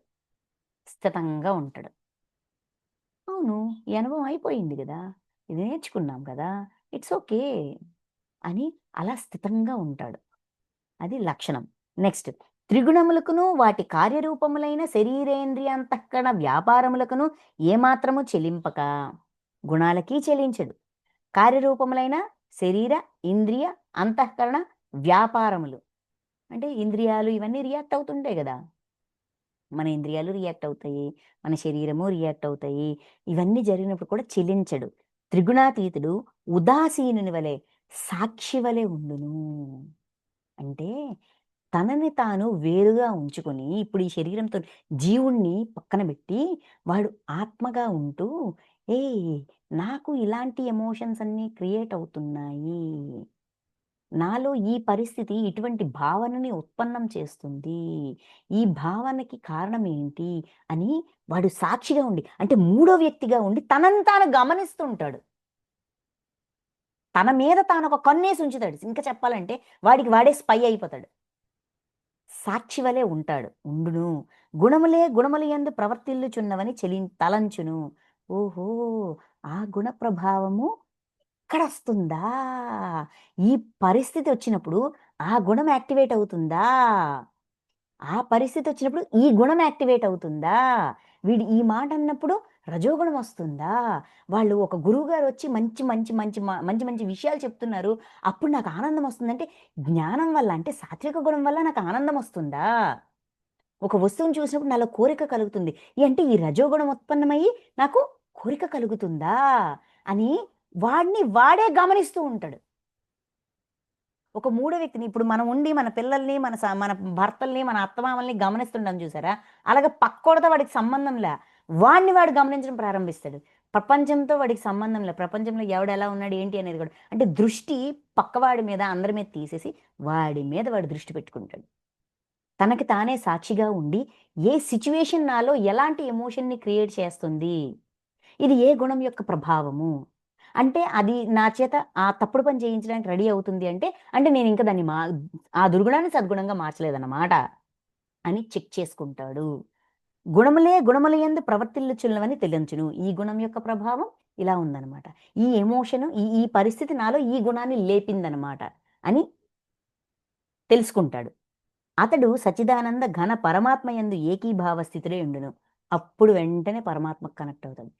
స్థితంగా ఉంటాడు. అవును, ఈ అనుభవం అయిపోయింది కదా, ఇది నేర్చుకున్నాం కదా, ఇట్స్ ఓకే అని అలా స్థితంగా ఉంటాడు. అది లక్షణం. నెక్స్ట్, త్రిగుణములకును వాటి కార్యరూపములైన శరీరేంద్రియాంతఃకరణ వ్యాపారములకును ఏమాత్రము చెలింపక, గుణాలకి చెలించడు. కార్యరూపములైన శరీర, ఇంద్రియ, అంతఃకరణ వ్యాపారములు అంటే ఇంద్రియాలు ఇవన్నీ రియాక్ట్ అవుతుంటాయి గదా! మన ఇంద్రియాలు రియాక్ట్ అవుతాయి. మన శరీరము రియాక్ట్ అవుతాయి. ఇవన్నీ జరిగినప్పుడు కూడా చెలించడు. త్రిగుణాతీతుడు ఉదాసీనుని వలె సాక్షి వలె ఉండును. అంటే తనని తాను వేరుగా ఉంచుకొని, ఇప్పుడు ఈ శరీరంతో జీవుడిని పక్కన బెట్టి, వాడు ఆత్మగా ఉంటూ, ఏయ్! నాకు ఇలాంటి ఎమోషన్స్ అన్నీ క్రియేట్ అవుతున్నాయి. నాలో ఈ పరిస్థితి ఇటువంటి భావనని ఉత్పన్నం చేస్తుంది. ఈ భావనకి కారణం ఏంటి? అని వాడు సాక్షిగా ఉండి, అంటే మూడో వ్యక్తిగా ఉండి తనని తాను గమనిస్తూ ఉంటాడు. తన మీద తానొక కన్నేసి ఉంచుతాడు. ఇంకా చెప్పాలంటే వాడికి వాడే స్పై అయిపోతాడు. సాక్షి వలె ఉంటాడు. ఉండును. గుణములే గుణములయందు ప్రవర్తిల్లుచున్నవని తలంచును. ఓహో! ఆ గుణ ప్రభావము ఇక్కడొస్తుందా? ఈ పరిస్థితి వచ్చినప్పుడు ఆ గుణం యాక్టివేట్ అవుతుందా? ఆ పరిస్థితి వచ్చినప్పుడు ఈ గుణం యాక్టివేట్ అవుతుందా? వీడు ఈ మాట అన్నప్పుడు రజోగుణం వస్తుందా? వాళ్ళు ఒక గురువుగారు వచ్చి మంచి మంచి మంచి మంచి మంచి విషయాలు చెప్తున్నారు. అప్పుడు నాకు ఆనందం వస్తుందంటే జ్ఞానం వల్ల అంటే సాత్విక గుణం వల్ల నాకు ఆనందం వస్తుందా? ఒక వస్తువుని చూసినప్పుడు నాలో కోరిక కలుగుతుంది. అంటే ఈ రజోగుణం ఉత్పన్నమయ్యి నాకు కోరిక కలుగుతుందా? అని వాడిని వాడే గమనిస్తూ ఉంటాడు. ఒక మూడో వ్యక్తిని ఇప్పుడు మనం ఉండి మన పిల్లల్ని, మన భర్తల్ని, మన అత్తమామల్ని గమనిస్తుంటాం చూసారా? అలాగే పక్కోడితో వాడికి సంబంధం లే. వాడిని వాడు గమనించడం ప్రారంభిస్తాడు. ప్రపంచంతో వాడికి సంబంధం లే. ప్రపంచంలో ఎవడెలా ఉన్నాడు, ఏంటి అనేది కూడా. అంటే దృష్టి పక్కవాడి మీద, అందరి మీద తీసేసి వాడి మీద వాడు దృష్టి పెట్టుకుంటాడు. తనకి తానే సాక్షిగా ఉండి, ఏ సిట్యుయేషన్ నాలో ఎలాంటి ఎమోషన్‌ని క్రియేట్ చేస్తుంది? ఇది ఏ గుణం యొక్క ప్రభావము? అంటే అది నా చేత ఆ తప్పుడు పని చేయించడానికి రెడీ అవుతుంది అంటే, అంటే నేనింక దాన్ని ఆ దుర్గుణాన్ని సద్గుణంగా మార్చలేదన్నమాట అని చెక్ చేసుకుంటాడు. గుణములే గుణములయందు ప్రవర్తిల్లుచున్నవని తెలించును. ఈ గుణం యొక్క ప్రభావం ఇలా ఉందన్నమాట. ఈ ఎమోషను ఈ పరిస్థితి నాలో ఈ గుణాన్ని లేపిందన్నమాట అని తెలుసుకుంటాడు. అతడు సచ్చిదానంద ఘన పరమాత్మయందు ఏకీభావ స్థితిలో ఉండును. అప్పుడు వెంటనే పరమాత్మకు కనెక్ట్ అవుతాడు.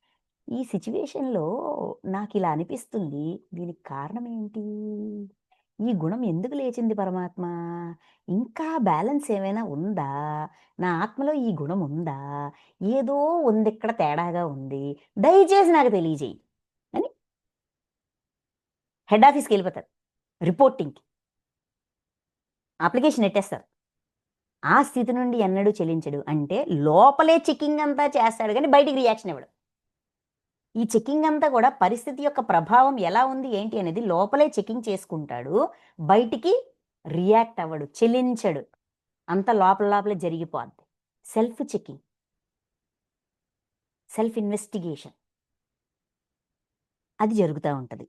ఈ సిట్యుయేషన్‌లో నాకిలా అనిపిస్తుంది. దీనికి కారణం ఏంటి? ఈ గుణం ఎందుకు లేచింది పరమాత్మ? ఇంకా బ్యాలెన్స్ ఏమైనా ఉందా? నా ఆత్మలో ఈ గుణం ఉందా? ఏదో ఉందిక్కడ తేడాగా ఉంది. దయచేసి నాకు తెలియజేయి అని హెడ్ ఆఫీస్‌కెళ్ళిపోతారు. రిపోర్టింగ్‌కి. అప్లికేషన్ ఎట్టేస్తారు. ఆ స్థితి నుండి ఎన్నడూ చెలించడు. అంటే లోపలే చెకింగ్ అంతా చేస్తాడు గానీ బయటికి రియాక్షన్ ఇవ్వడు. ఈ చెకింగ్ అంతా కూడా పరిస్థితి యొక్క ప్రభావం ఎలా ఉంది, ఏంటి అనేది లోపలే చెకింగ్ చేసుకుంటాడు. బయటికి రియాక్ట్ అవ్వడు. చెలించడు. అంతా లోపల లోపలే జరిగిపోద్ది. సెల్ఫ్ చెకింగ్, సెల్ఫ్ ఇన్వెస్టిగేషన్ అది జరుగుతా ఉంటది.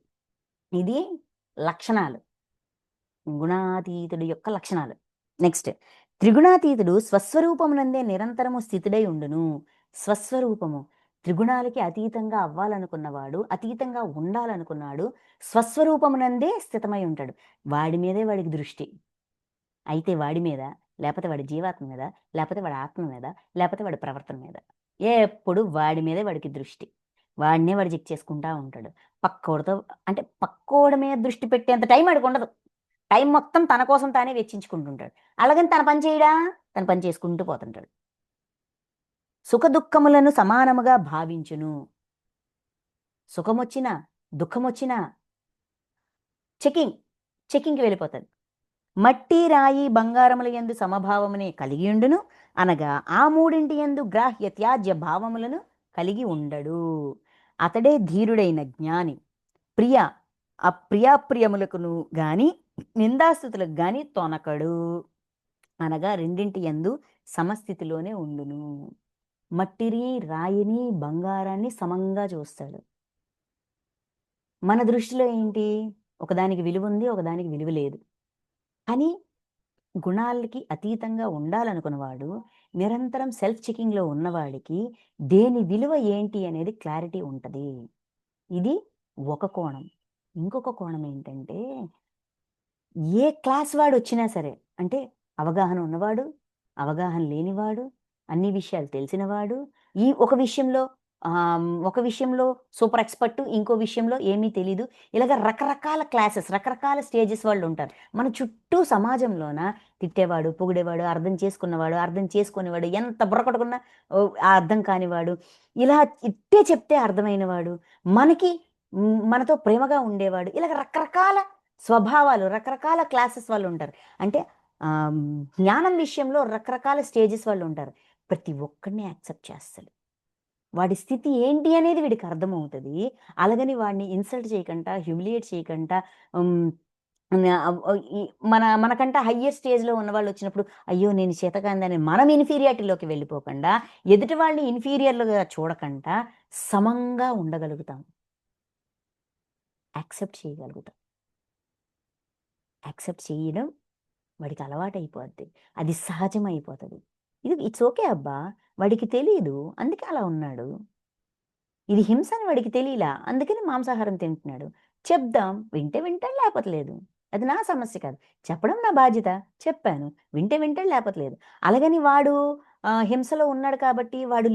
ఇది లక్షణాలు. గుణాతీతుడి యొక్క లక్షణాలు. నెక్స్ట్ త్రిగుణాతీతుడు స్వస్వరూపమునందే నిరంతరము స్థితుడై ఉండును. స్వస్వరూపము త్రిగుణాలకి అతీతంగా అవ్వాలనుకున్నవాడు, అతీతంగా ఉండాలనుకున్నాడు, స్వస్వరూపమునందే స్థితమై ఉంటాడు. వాడి మీదే వాడికి దృష్టి. అయితే వాడి మీద, లేపోతే వాడి జీవాత్మ మీద, లేపోతే వాడి ఆత్మ మీద, లేపోతే వాడి ప్రవర్తన మీద. ఎప్పుడు వాడి మీదే వాడికి దృష్టి. వాడినే వాడు చెక్ చేసుకుంటా ఉంటాడు. పక్కోడితో అంటే పక్కోడి మీద దృష్టి పెట్టేంత టైం ఆడికుండదు. టైం మొత్తం తన కోసం తానే వెచ్చించుకుంటుంటాడు. అలాగని తన పని చేయడా? తన పని చేసుకుంటూ పోతుంటాడు. సుఖదుఃఖములను సమానముగా భావించును. సుఖమొచ్చినా, దుఃఖమొచ్చినా చెకింగ్, చెకింగ్‌కి వెళ్ళిపోతాడు. మట్టి, రాయి, బంగారముల యందు సమభావమునే కలిగియుండును. అనగా ఆ మూడింటి యందు గ్రాహ్య త్యాజ్య భావములను కలిగి ఉండడు. అతడే ధీరుడైన జ్ఞాని. ప్రియ అప్రియాప్రియములకును గాని, నిందాస్తుతులకు గాని తొనకడు. అనగా రెండింటి యందు సమస్థితిలోనే ఉండును. మట్టిని, రాయిని, బంగారాన్ని సమంగా చూస్తాడు. మన దృష్టిలో ఏంటి? ఒకదానికి విలువుంది, ఒకదానికి విలువ లేదు. కానీ గుణాలకి అతీతంగా ఉండాలనుకున్నవాడు, నిరంతరం సెల్ఫ్ చెకింగ్‌లో ఉన్నవాడికి దేని విలువ ఏంటి అనేది క్లారిటీ ఉంటది. ఇది ఒక కోణం. ఇంకొక కోణం ఏంటంటే, ఏ క్లాస్ వాడొచ్చినా సరే, అంటే అవగాహన ఉన్నవాడు, అవగాహన లేనివాడు, అన్ని విషయాలు తెలిసినవాడు, ఈ ఒక విషయంలో ఒక విషయంలో సూపర్ ఎక్స్‌పర్ట్, ఇంకో విషయంలో ఏమీ తెలీదు. ఇలాగ రకరకాల క్లాసెస్, రకరకాల స్టేజెస్ వాళ్ళుంటారు. మన చుట్టూ సమాజంలోన తిట్టేవాడు, పొగిడేవాడు, అర్థం చేసుకున్నవాడు, అర్థం చేసుకోనివాడు, ఎంత బుర్రకథకున్నా అర్థం కానివాడు, ఇలా ఇట్టే చెప్తే అర్థమైనవాడు, మనకి మనతో ప్రేమగా ఉండేవాడు. ఇలాగ రకరకాల స్వభావాలు, రకరకాల క్లాసెస్ వాళ్ళుంటారు. అంటే ఆహ్, జ్ఞానం విషయంలో రకరకాల స్టేజెస్ వాళ్ళుంటారు. ప్రతి ఒక్కడిని యాక్సెప్ట్ చేస్తాడు. వాడి స్థితి ఏంటి అనేది వీడికి అర్థమవుతది. అలాగని వాడిని ఇన్సల్ట్ చేయకంట, హ్యూమిలియేట్ చేయకంట, హ్మ్. ఈ మనకంట హయ్యర్ స్టేజ్‌లో ఉన్నవాళ్ళొచ్చినప్పుడు, అయ్యో! నేను చేతకానిదని మనం ఇన్ఫీరియారిటీలోకి వెళ్ళిపోకుండా, ఎదుటి వాళ్ళని ఇన్ఫీరియర్‌లుగా చూడకంట, సమంగా ఉండగలుగుతాం. యాక్సెప్ట్ చేయగలుగుతాం. యాక్సెప్ట్ చేయడం వాడికి అలవాటయిపోద్ది. అది సహజమైపోతది. ఇట్స్ ఓకే అబ్బా! వాడికి తెలీదు. అందుకే అలా ఉన్నాడు. ఇది హింస అని వాడికి తెలీలా. అందుకని మాంసాహారం తింటున్నాడు. చెప్దాం. వింటే వింటాడు, లేపోతే లేదు. అది నా సమస్య కాదు. చెప్పడం నా బాధ్యత. చెప్పాను. వింటే వింటాడు, లేపోతే లేదు. అలాగని వాడు హింసలో ఉన్నాడు కాబట్టి వాడు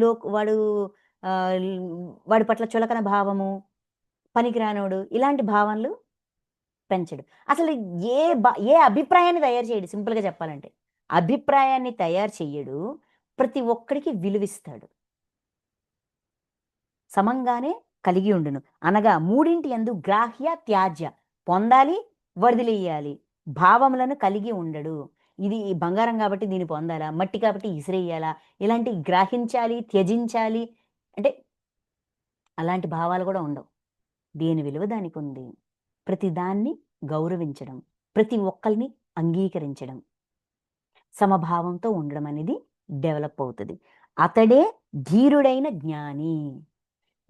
ఆహ్, వాడి పట్ల చులకన భావము, పనికిరానోడు ఇలాంటి భావనలు పెంచడు. అసలు ఏ అభిప్రాయాన్ని తయారు చేయడు సింపుల్‌గా చెప్పాలంటే. అభిప్రాయాన్ని తయారు చెయ్యడు. ప్రతి ఒక్కడికి విలువిస్తాడు. సమంగానే కలిగి ఉండును. అనగా మూడింటి యందు గ్రాహ్య, త్యాజ్య పొందాలి, వదిలేయాలి. భావములను కలిగి ఉండడు. ఇది బంగారం కాబట్టి దీన్ని పొందాలా, మట్టి కాబట్టి ఇసిరేయాలా, ఇలాంటివి గ్రహించాలి, త్యజించాలి అంటే అలాంటి భావాలు గూడా ఉండవు. దేని విలువ దానికుంది. ప్రతి దాన్ని గౌరవించడం, ప్రతి ఒక్కల్ని అంగీకరించడం, సమభావంతో ఉండడం అనేది డెవలప్ అవుతది. అతడే ధీరుడైన జ్ఞాని.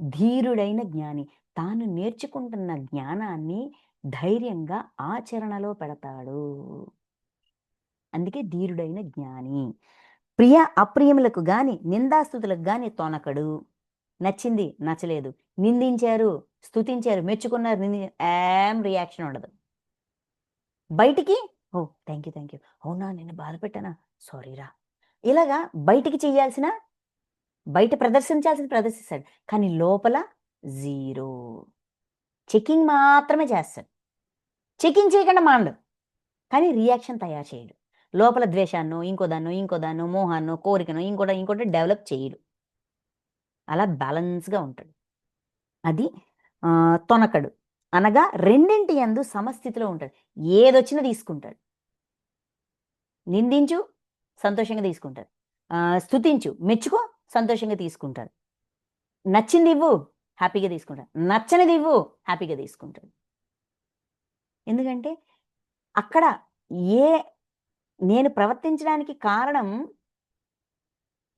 ధీరుడైన జ్ఞాని. తాను నేర్చుకుంటున్న జ్ఞానాన్ని ధైర్యంగా ఆచరణలో పెడతాడు. అందుకే ధీరుడైన జ్ఞాని. అప్రియములకు గాని, నిందాస్తుతులకు గాని తొణకడు. నచ్చింది, నచ్చలేదు. నిందించారు, స్తుతించారు, మెచ్చుకున్నారు, రియాక్షన్ ఉండదు. బయటికి ఓహ్! Thank you. అవునా! నిన్ను బాధ పెట్టానా? సారీరా. ఇలాగా బయటికి బయట ప్రదర్శించాల్సింది ప్రదర్శిస్తాడు. కానీ లోపల జీరో. చెకింగ్ మాత్రమే చేస్తాడు. చెకింగ్ చేయకుండా మానడు. కానీ రియాక్షన్ తయారు చేయడు. లోపల ద్వేషాన్నో, ఇంకోదాన్నో, మోహాన్నో, కోరికనో ఇంకోటి డెవలప్ చేయడు. అలా బ్యాలెన్స్‌గా ఉంటాడు. అది తొనకడు. అనగా రెండింటి యందు సమస్థితిలో ఉంటాడు. ఏదొచ్చినా తీసుకుంటాడు. నిందించు, సంతోషంగా తీసుకుంటాడు. స్తుతించు, మెచ్చుకో, సంతోషంగా తీసుకుంటాడు. నచ్చిందివ్వు, హ్యాపీగా తీసుకుంటాడు. నచ్చనిదివ్వు, హ్యాపీగా తీసుకుంటాడు. ఎందుకంటే అక్కడ ఏ నేను ప్రవర్తించడానికి కారణం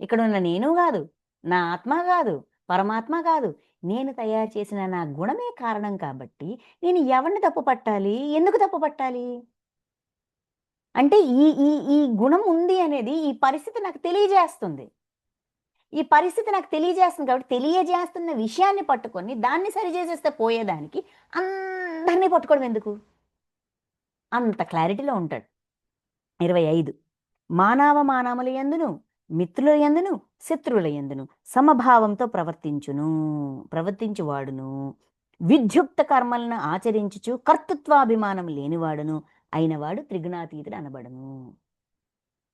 ఇక్కడున్న నేను గాదు, నా ఆత్మ గాదు, పరమాత్మ గాదు. నేను తయారు చేసిన నా గుణమే కారణం కాబట్టి, నేను ఎవరిని తప్పు పట్టాలి? ఎందుకు తప్పు పట్టాలి? అంటే ఈ ఈ ఈ గుణం ఉంది అనేది ఈ పరిస్థితి నాకు తెలియజేస్తుంది. ఈ పరిస్థితి నాకు తెలియజేస్తుంది కాబట్టి, తెలియజేస్తున్న విషయాన్ని పట్టుకొని దాన్ని సరిజేసేస్తే పోయేదానికి అందరిని పట్టుకోవడం ఎందుకు? అంత క్లారిటీలో ఉంటాడు. 25 మానవమానముల యందును, మిత్రుల యందును, శత్రువుల యందును సమభావంతో ప్రవర్తించువాడును. విధ్యుక్త కర్మలను ఆచరించుచు కర్తృత్వాభిమానం లేనివాడును అయినవాడు త్రిగుణాతీతుడు అనబడును.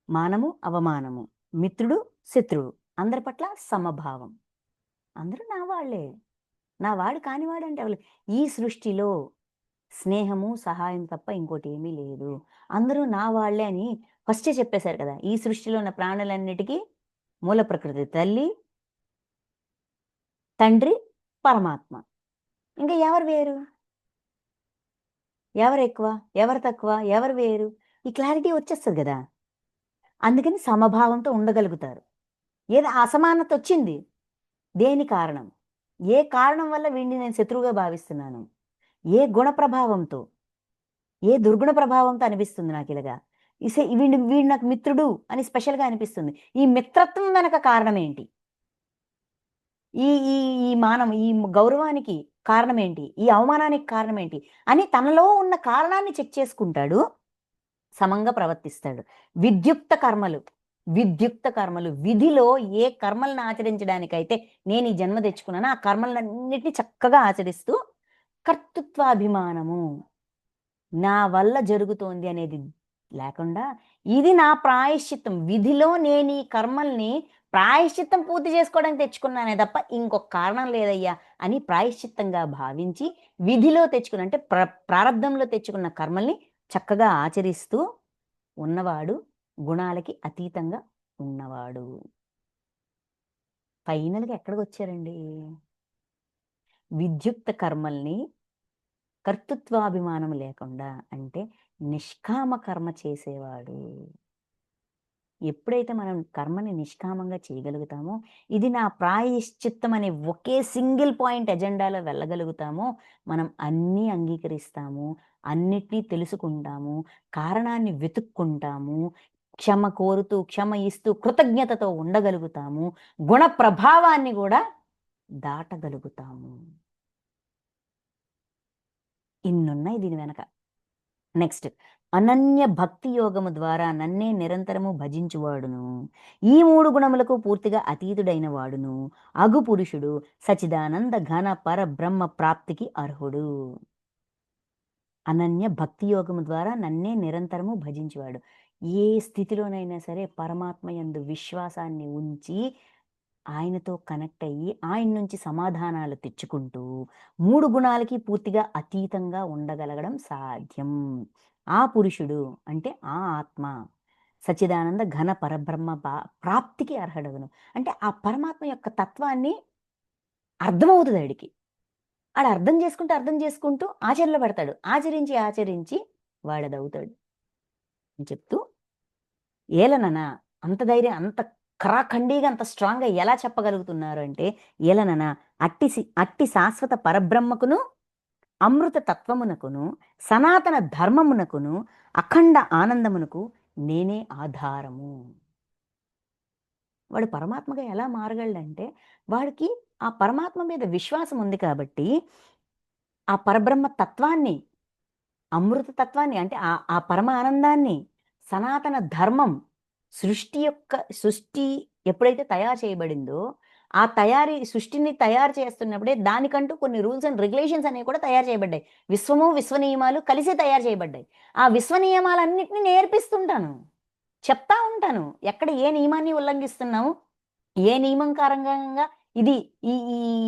మానము, అవమానము, మిత్రుడు, శత్రువు అందరి పట్ల సమభావం. అందరూ నా వాళ్ళే. నా వాడు కానివాడంటే ఎవరు? ఈ సృష్టిలో స్నేహము, సహాయం తప్ప ఇంకోటేమీ లేదు. అందరూ నా వాళ్ళే అని ఫస్టే చెప్పేశారు కదా! ఈ సృష్టిలో ఉన్న ప్రాణులన్నిటికీ మూల ప్రకృతి తల్లి, తండ్రి, పరమాత్మ. ఇంక ఎవరు వేరు? ఎవరెక్కువ? ఎవరు తక్కువ? ఎవరు వేరు? ఈ క్లారిటీ వచ్చేస్తది గదా! అందుకని సమభావంతో ఉండగలుగుతారు. ఏదో అసమానతొచ్చింది. దేని కారణం? ఏ కారణం వల్ల వీడిని నేను శత్రువుగా భావిస్తున్నాను? ఏ గుణ ప్రభావంతో? ఏ దుర్గుణ ప్రభావంతో అనిపిస్తుంది నాకిలాగా? వీడు నాకు మిత్రుడు అని స్పెషల్‌గా అనిపిస్తుంది. ఈ మిత్రత్వం వెనక కారణమేంటి? ఈ ఈ ఈ మానం ఈ గౌరవానికి కారణమేంటి? ఈ అవమానానికి కారణమేంటి? అని తనలో ఉన్న కారణాన్ని చెక్ చేసుకుంటాడు. సమంగా ప్రవర్తిస్తాడు. విద్యుక్త కర్మలు. విద్యుక్త కర్మలు, విధిలో ఏ కర్మలను ఆచరించడానికైతే నేను ఈ జన్మ తెచ్చుకున్నానో ఆ కర్మలన్నిటిని చక్కగా ఆచరిస్తూ కర్తృత్వాభిమానము, నా వల్ల జరుగుతోంది అనేది లేకుండా, ఇది నా ప్రాయశ్చిత్తం, విధిలో నేను ఈ కర్మల్ని ప్రాయశ్చిత్తం పూర్తి చేసుకోవడానికి తెచ్చుకున్నానే తప్ప ఇంకొక కారణం లేదయ్యా అని ప్రాయశ్చిత్తంగా భావించి విధిలో తెచ్చుకున్న అంటే ప్రారబ్ధంలో తెచ్చుకున్న కర్మల్ని చక్కగా ఆచరిస్తూ ఉన్నవాడు గుణాలకి అతీతంగా ఉన్నవాడు. ఫైనల్గా ఎక్కడికి వచ్చారండి? విద్యుక్త కర్మల్ని కర్తృత్వాభిమానం లేకుండా, అంటే నిష్కామ కర్మ చేసేవాడు. ఎప్పుడైతే మనం కర్మని నిష్కామంగా చేయగలుగుతామో, ఇది నా ప్రాయశ్చిత్తం అనే ఒకే సింగిల్ పాయింట్ ఎజెండాలో వెళ్ళగలుగుతామో, మనం అన్నీ అంగీకరిస్తాము, అన్నిటినీ తెలుసుకుంటాము, కారణాన్ని వెతుక్కుంటాము, క్షమ కోరుతూ, క్షమ ఇస్తూ, కృతజ్ఞతతో ఉండగలుగుతాము, గుణ ప్రభావాన్ని కూడా దాటగలుగుతాము. ఇన్నున్నాయి దీని వెనక. నెక్స్ట్, అనన్య భక్తి యోగము ద్వారా నన్నే నిరంతరము భజించువాడును, ఈ 3 గుణములకు పూర్తిగా అతీతుడైన వాడును అగు పురుషుడు సచిదానంద ఘన పరబ్రహ్మ ప్రాప్తికి అర్హుడు. అనన్య భక్తి యోగము ద్వారా నన్నే నిరంతరము భజించువాడు, ఏ స్థితిలోనైనా సరే పరమాత్మ యందు విశ్వాసాన్ని ఉంచి ఆయనతో కనెక్ట్ అయ్యి ఆయన నుంచి సమాధానాలు తెచ్చుకుంటూ 3 గుణాలకి పూర్తిగా అతీతంగా ఉండగలగడం సాధ్యం. ఆ పురుషుడు అంటే ఆ ఆత్మ సచ్చిదానంద ఘన పరబ్రహ్మ ప్రాప్తికి అర్హుడగును. అంటే ఆ పరమాత్మ యొక్క తత్వాన్ని అర్థమవుతుంది ఆడికి. ఆడు అర్థం చేసుకుంటూ ఆచరణలో పెడతాడు. ఆచరించి వాడదవుతాడు అని చెప్తూ, ఏలనన అంత ధైర్యం, అంత ఖరాఖండిగా, అంత స్ట్రాంగ్గా ఎలా చెప్పగలుగుతున్నారు అంటే, ఏలనన అట్టి శాశ్వత పరబ్రహ్మకును, అమృత తత్వమునకును, సనాతన ధర్మమునకును, అఖండ ఆనందమునకు నేనే ఆధారము. వాడు పరమాత్మగా ఎలా మారగలడంటే, వాడికి ఆ పరమాత్మ మీద విశ్వాసం ఉంది కాబట్టి, ఆ పరబ్రహ్మ తత్వాన్ని, అమృత తత్వాన్ని, అంటే ఆ పరమ ఆనందాన్ని, సనాతన ధర్మం, సృష్టి ఎప్పుడైతే తయారు చేయబడిందో, ఆ సృష్టిని తయారు చేస్తున్నప్పుడే దానికంటూ కొన్ని రూల్స్ అండ్ రెగ్యులేషన్స్ అనేవి కూడా తయారు చేయబడ్డాయి. విశ్వము, విశ్వ నియమాలు కలిసి తయారు చేయబడ్డాయి. ఆ విశ్వ నియమాలన్నిటిని నేర్పిస్తుంటాను, చెప్తా ఉంటాను. ఎక్కడ ఏ నియమాన్ని ఉల్లంఘిస్తున్నావు, ఏ నియమం కారణంగా ఇది ఈ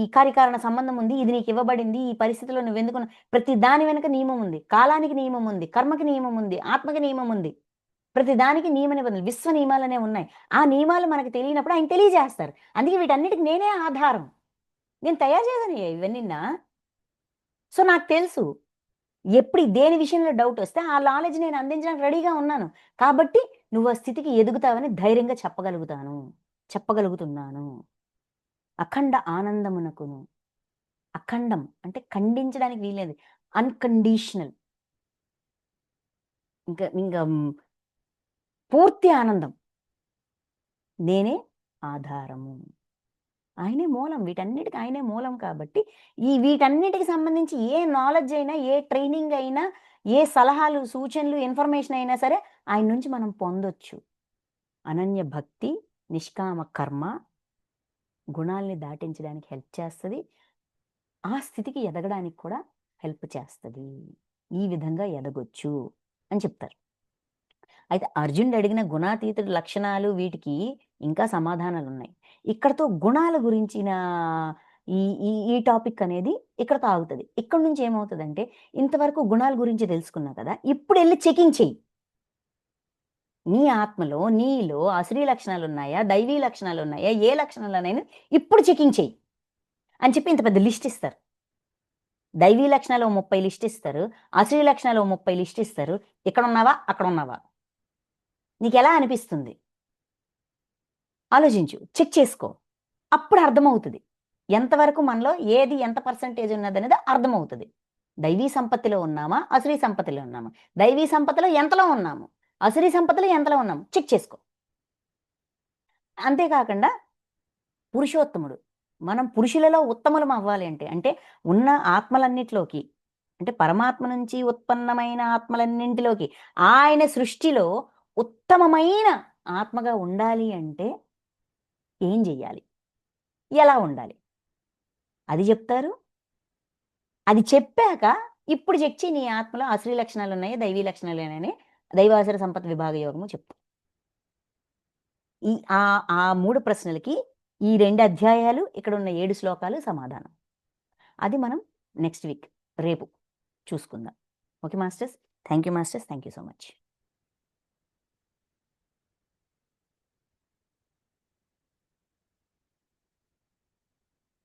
ఈ కార్యకారణ సంబంధం ఉంది, ఇది నీకు ఇవ్వబడింది, ఈ పరిస్థితిలో నువ్వెందుకు, ప్రతి దాని వెనుక నియమం ఉంది. కాలానికి నియమం ఉంది, కర్మకి నియమం ఉంది, ఆత్మకి నియమం ఉంది. ప్రతి దానికి నియమ నిబంధనలు, విశ్వ నియమాలనే ఉన్నాయి. ఆ నియమాలు మనకు తెలియనప్పుడు ఆయన తెలియజేస్తారు. అందుకే వీటన్నిటికి నేనే ఆధారం. నేను తయారు చేశాను ఇవన్నీనా. సో నాకు తెలుసు, ఎప్పుడు దేని విషయంలో డౌట్ వస్తే ఆ నాలెడ్జ్ నేను అందించడానికి రెడీగా ఉన్నాను. కాబట్టి నువ్వు ఆ స్థితికి ఎదుగుతావని ధైర్యంగా చెప్పగలుగుతున్నాను. అఖండ ఆనందమునకును, అఖండం అంటే ఖండించడానికి వీలేదు, అన్కండిషనల్, ఇంకా పూర్తి ఆనందం, నేనే ఆధారము. ఆయనే మూలం, వీటన్నిటికి ఆయనే మూలం. కాబట్టి వీటన్నిటికి సంబంధించి ఏ నాలెడ్జ్ అయినా, ఏ ట్రైనింగ్ అయినా, ఏ సలహాలు, సూచనలు, ఇన్ఫర్మేషన్ అయినా సరే ఆయన నుంచి మనం పొందొచ్చు. అనన్య భక్తి, నిష్కామ కర్మ గుణాల్ని దాటించడానికి హెల్ప్ చేస్తుంది, ఆ స్థితికి ఎదగడానికి కూడా హెల్ప్ చేస్తుంది. ఈ విధంగా ఎదగొచ్చు అని చెప్తారు. అయితే అర్జునుడు అడిగిన గుణాతీతుడి లక్షణాలు, వీటికి ఇంకా సమాధానాలు ఉన్నాయి. ఇక్కడతో గుణాల గురించిన ఈ ఈ ఈ టాపిక్ అనేది ఇక్కడతో ఆగుతుంది. ఇక్కడ నుంచి ఏమవుతుందంటే, ఇంతవరకు గుణాల గురించి తెలుసుకున్నావు కదా, ఇప్పుడు వెళ్ళి చెకింగ్ చెయ్యి. నీ ఆత్మలో, నీలో అసురీ లక్షణాలు ఉన్నాయా, దైవీ లక్షణాలు ఉన్నాయా, ఏ లక్షణాలనైనా ఇప్పుడు చెకింగ్ చెయ్యి అని చెప్పి ఇంత పెద్ద లిస్ట్ ఇస్తారు. దైవీ లక్షణాలు 30 లిస్ట్ ఇస్తారు, అసురీ లక్షణాలు 30 లిస్ట్ ఇస్తారు. ఇక్కడ ఉన్నావా, అక్కడ ఉన్నావా, నీకెలా అనిపిస్తుంది ఆలోచించు, చెక్ చేసుకో. అప్పుడు అర్థమవుతుంది ఎంతవరకు మనలో ఏది ఎంత పర్సెంటేజ్ ఉన్నదనేది అర్థమవుతుంది. దైవీ సంపత్తిలో ఉన్నామా, అసురీ సంపత్తిలో ఉన్నామా, దైవీ సంపత్తిలో ఎంతలో ఉన్నాము, అసురీ సంపత్తిలో ఎంతలో ఉన్నాము, చెక్ చేసుకో. అంతేకాకుండా పురుషోత్తముడు, మనం పురుషులలో ఉత్తములం అవ్వాలి అంటే ఉన్న ఆత్మలన్నిటిలోకి, అంటే పరమాత్మ నుంచి ఉత్పన్నమైన ఆత్మలన్నింటిలోకి, ఆయన సృష్టిలో ఉత్తమమైన ఆత్మగా ఉండాలి అంటే ఏం చెయ్యాలి? ఎలా ఉండాలి? అది చెప్తారు. అది చెప్పాక ఇప్పుడు చెక్ చెయ్యి నీ ఆత్మలో అశ్రీ లక్షణాలున్నాయా? దైవీ లక్షణాలున్నాయని దైవాసుర సంపత్ విభాగ యోగము చెప్తా. ఈ ఆ 3 ప్రశ్నలకి ఈ 2 అధ్యాయాలు, ఇక్కడున్న 7 శ్లోకాలు సమాధానం. అది మనం నెక్స్ట్ వీక్ రేపు చూసుకుందాం. Okay masters. Thank you masters. Thank you so much.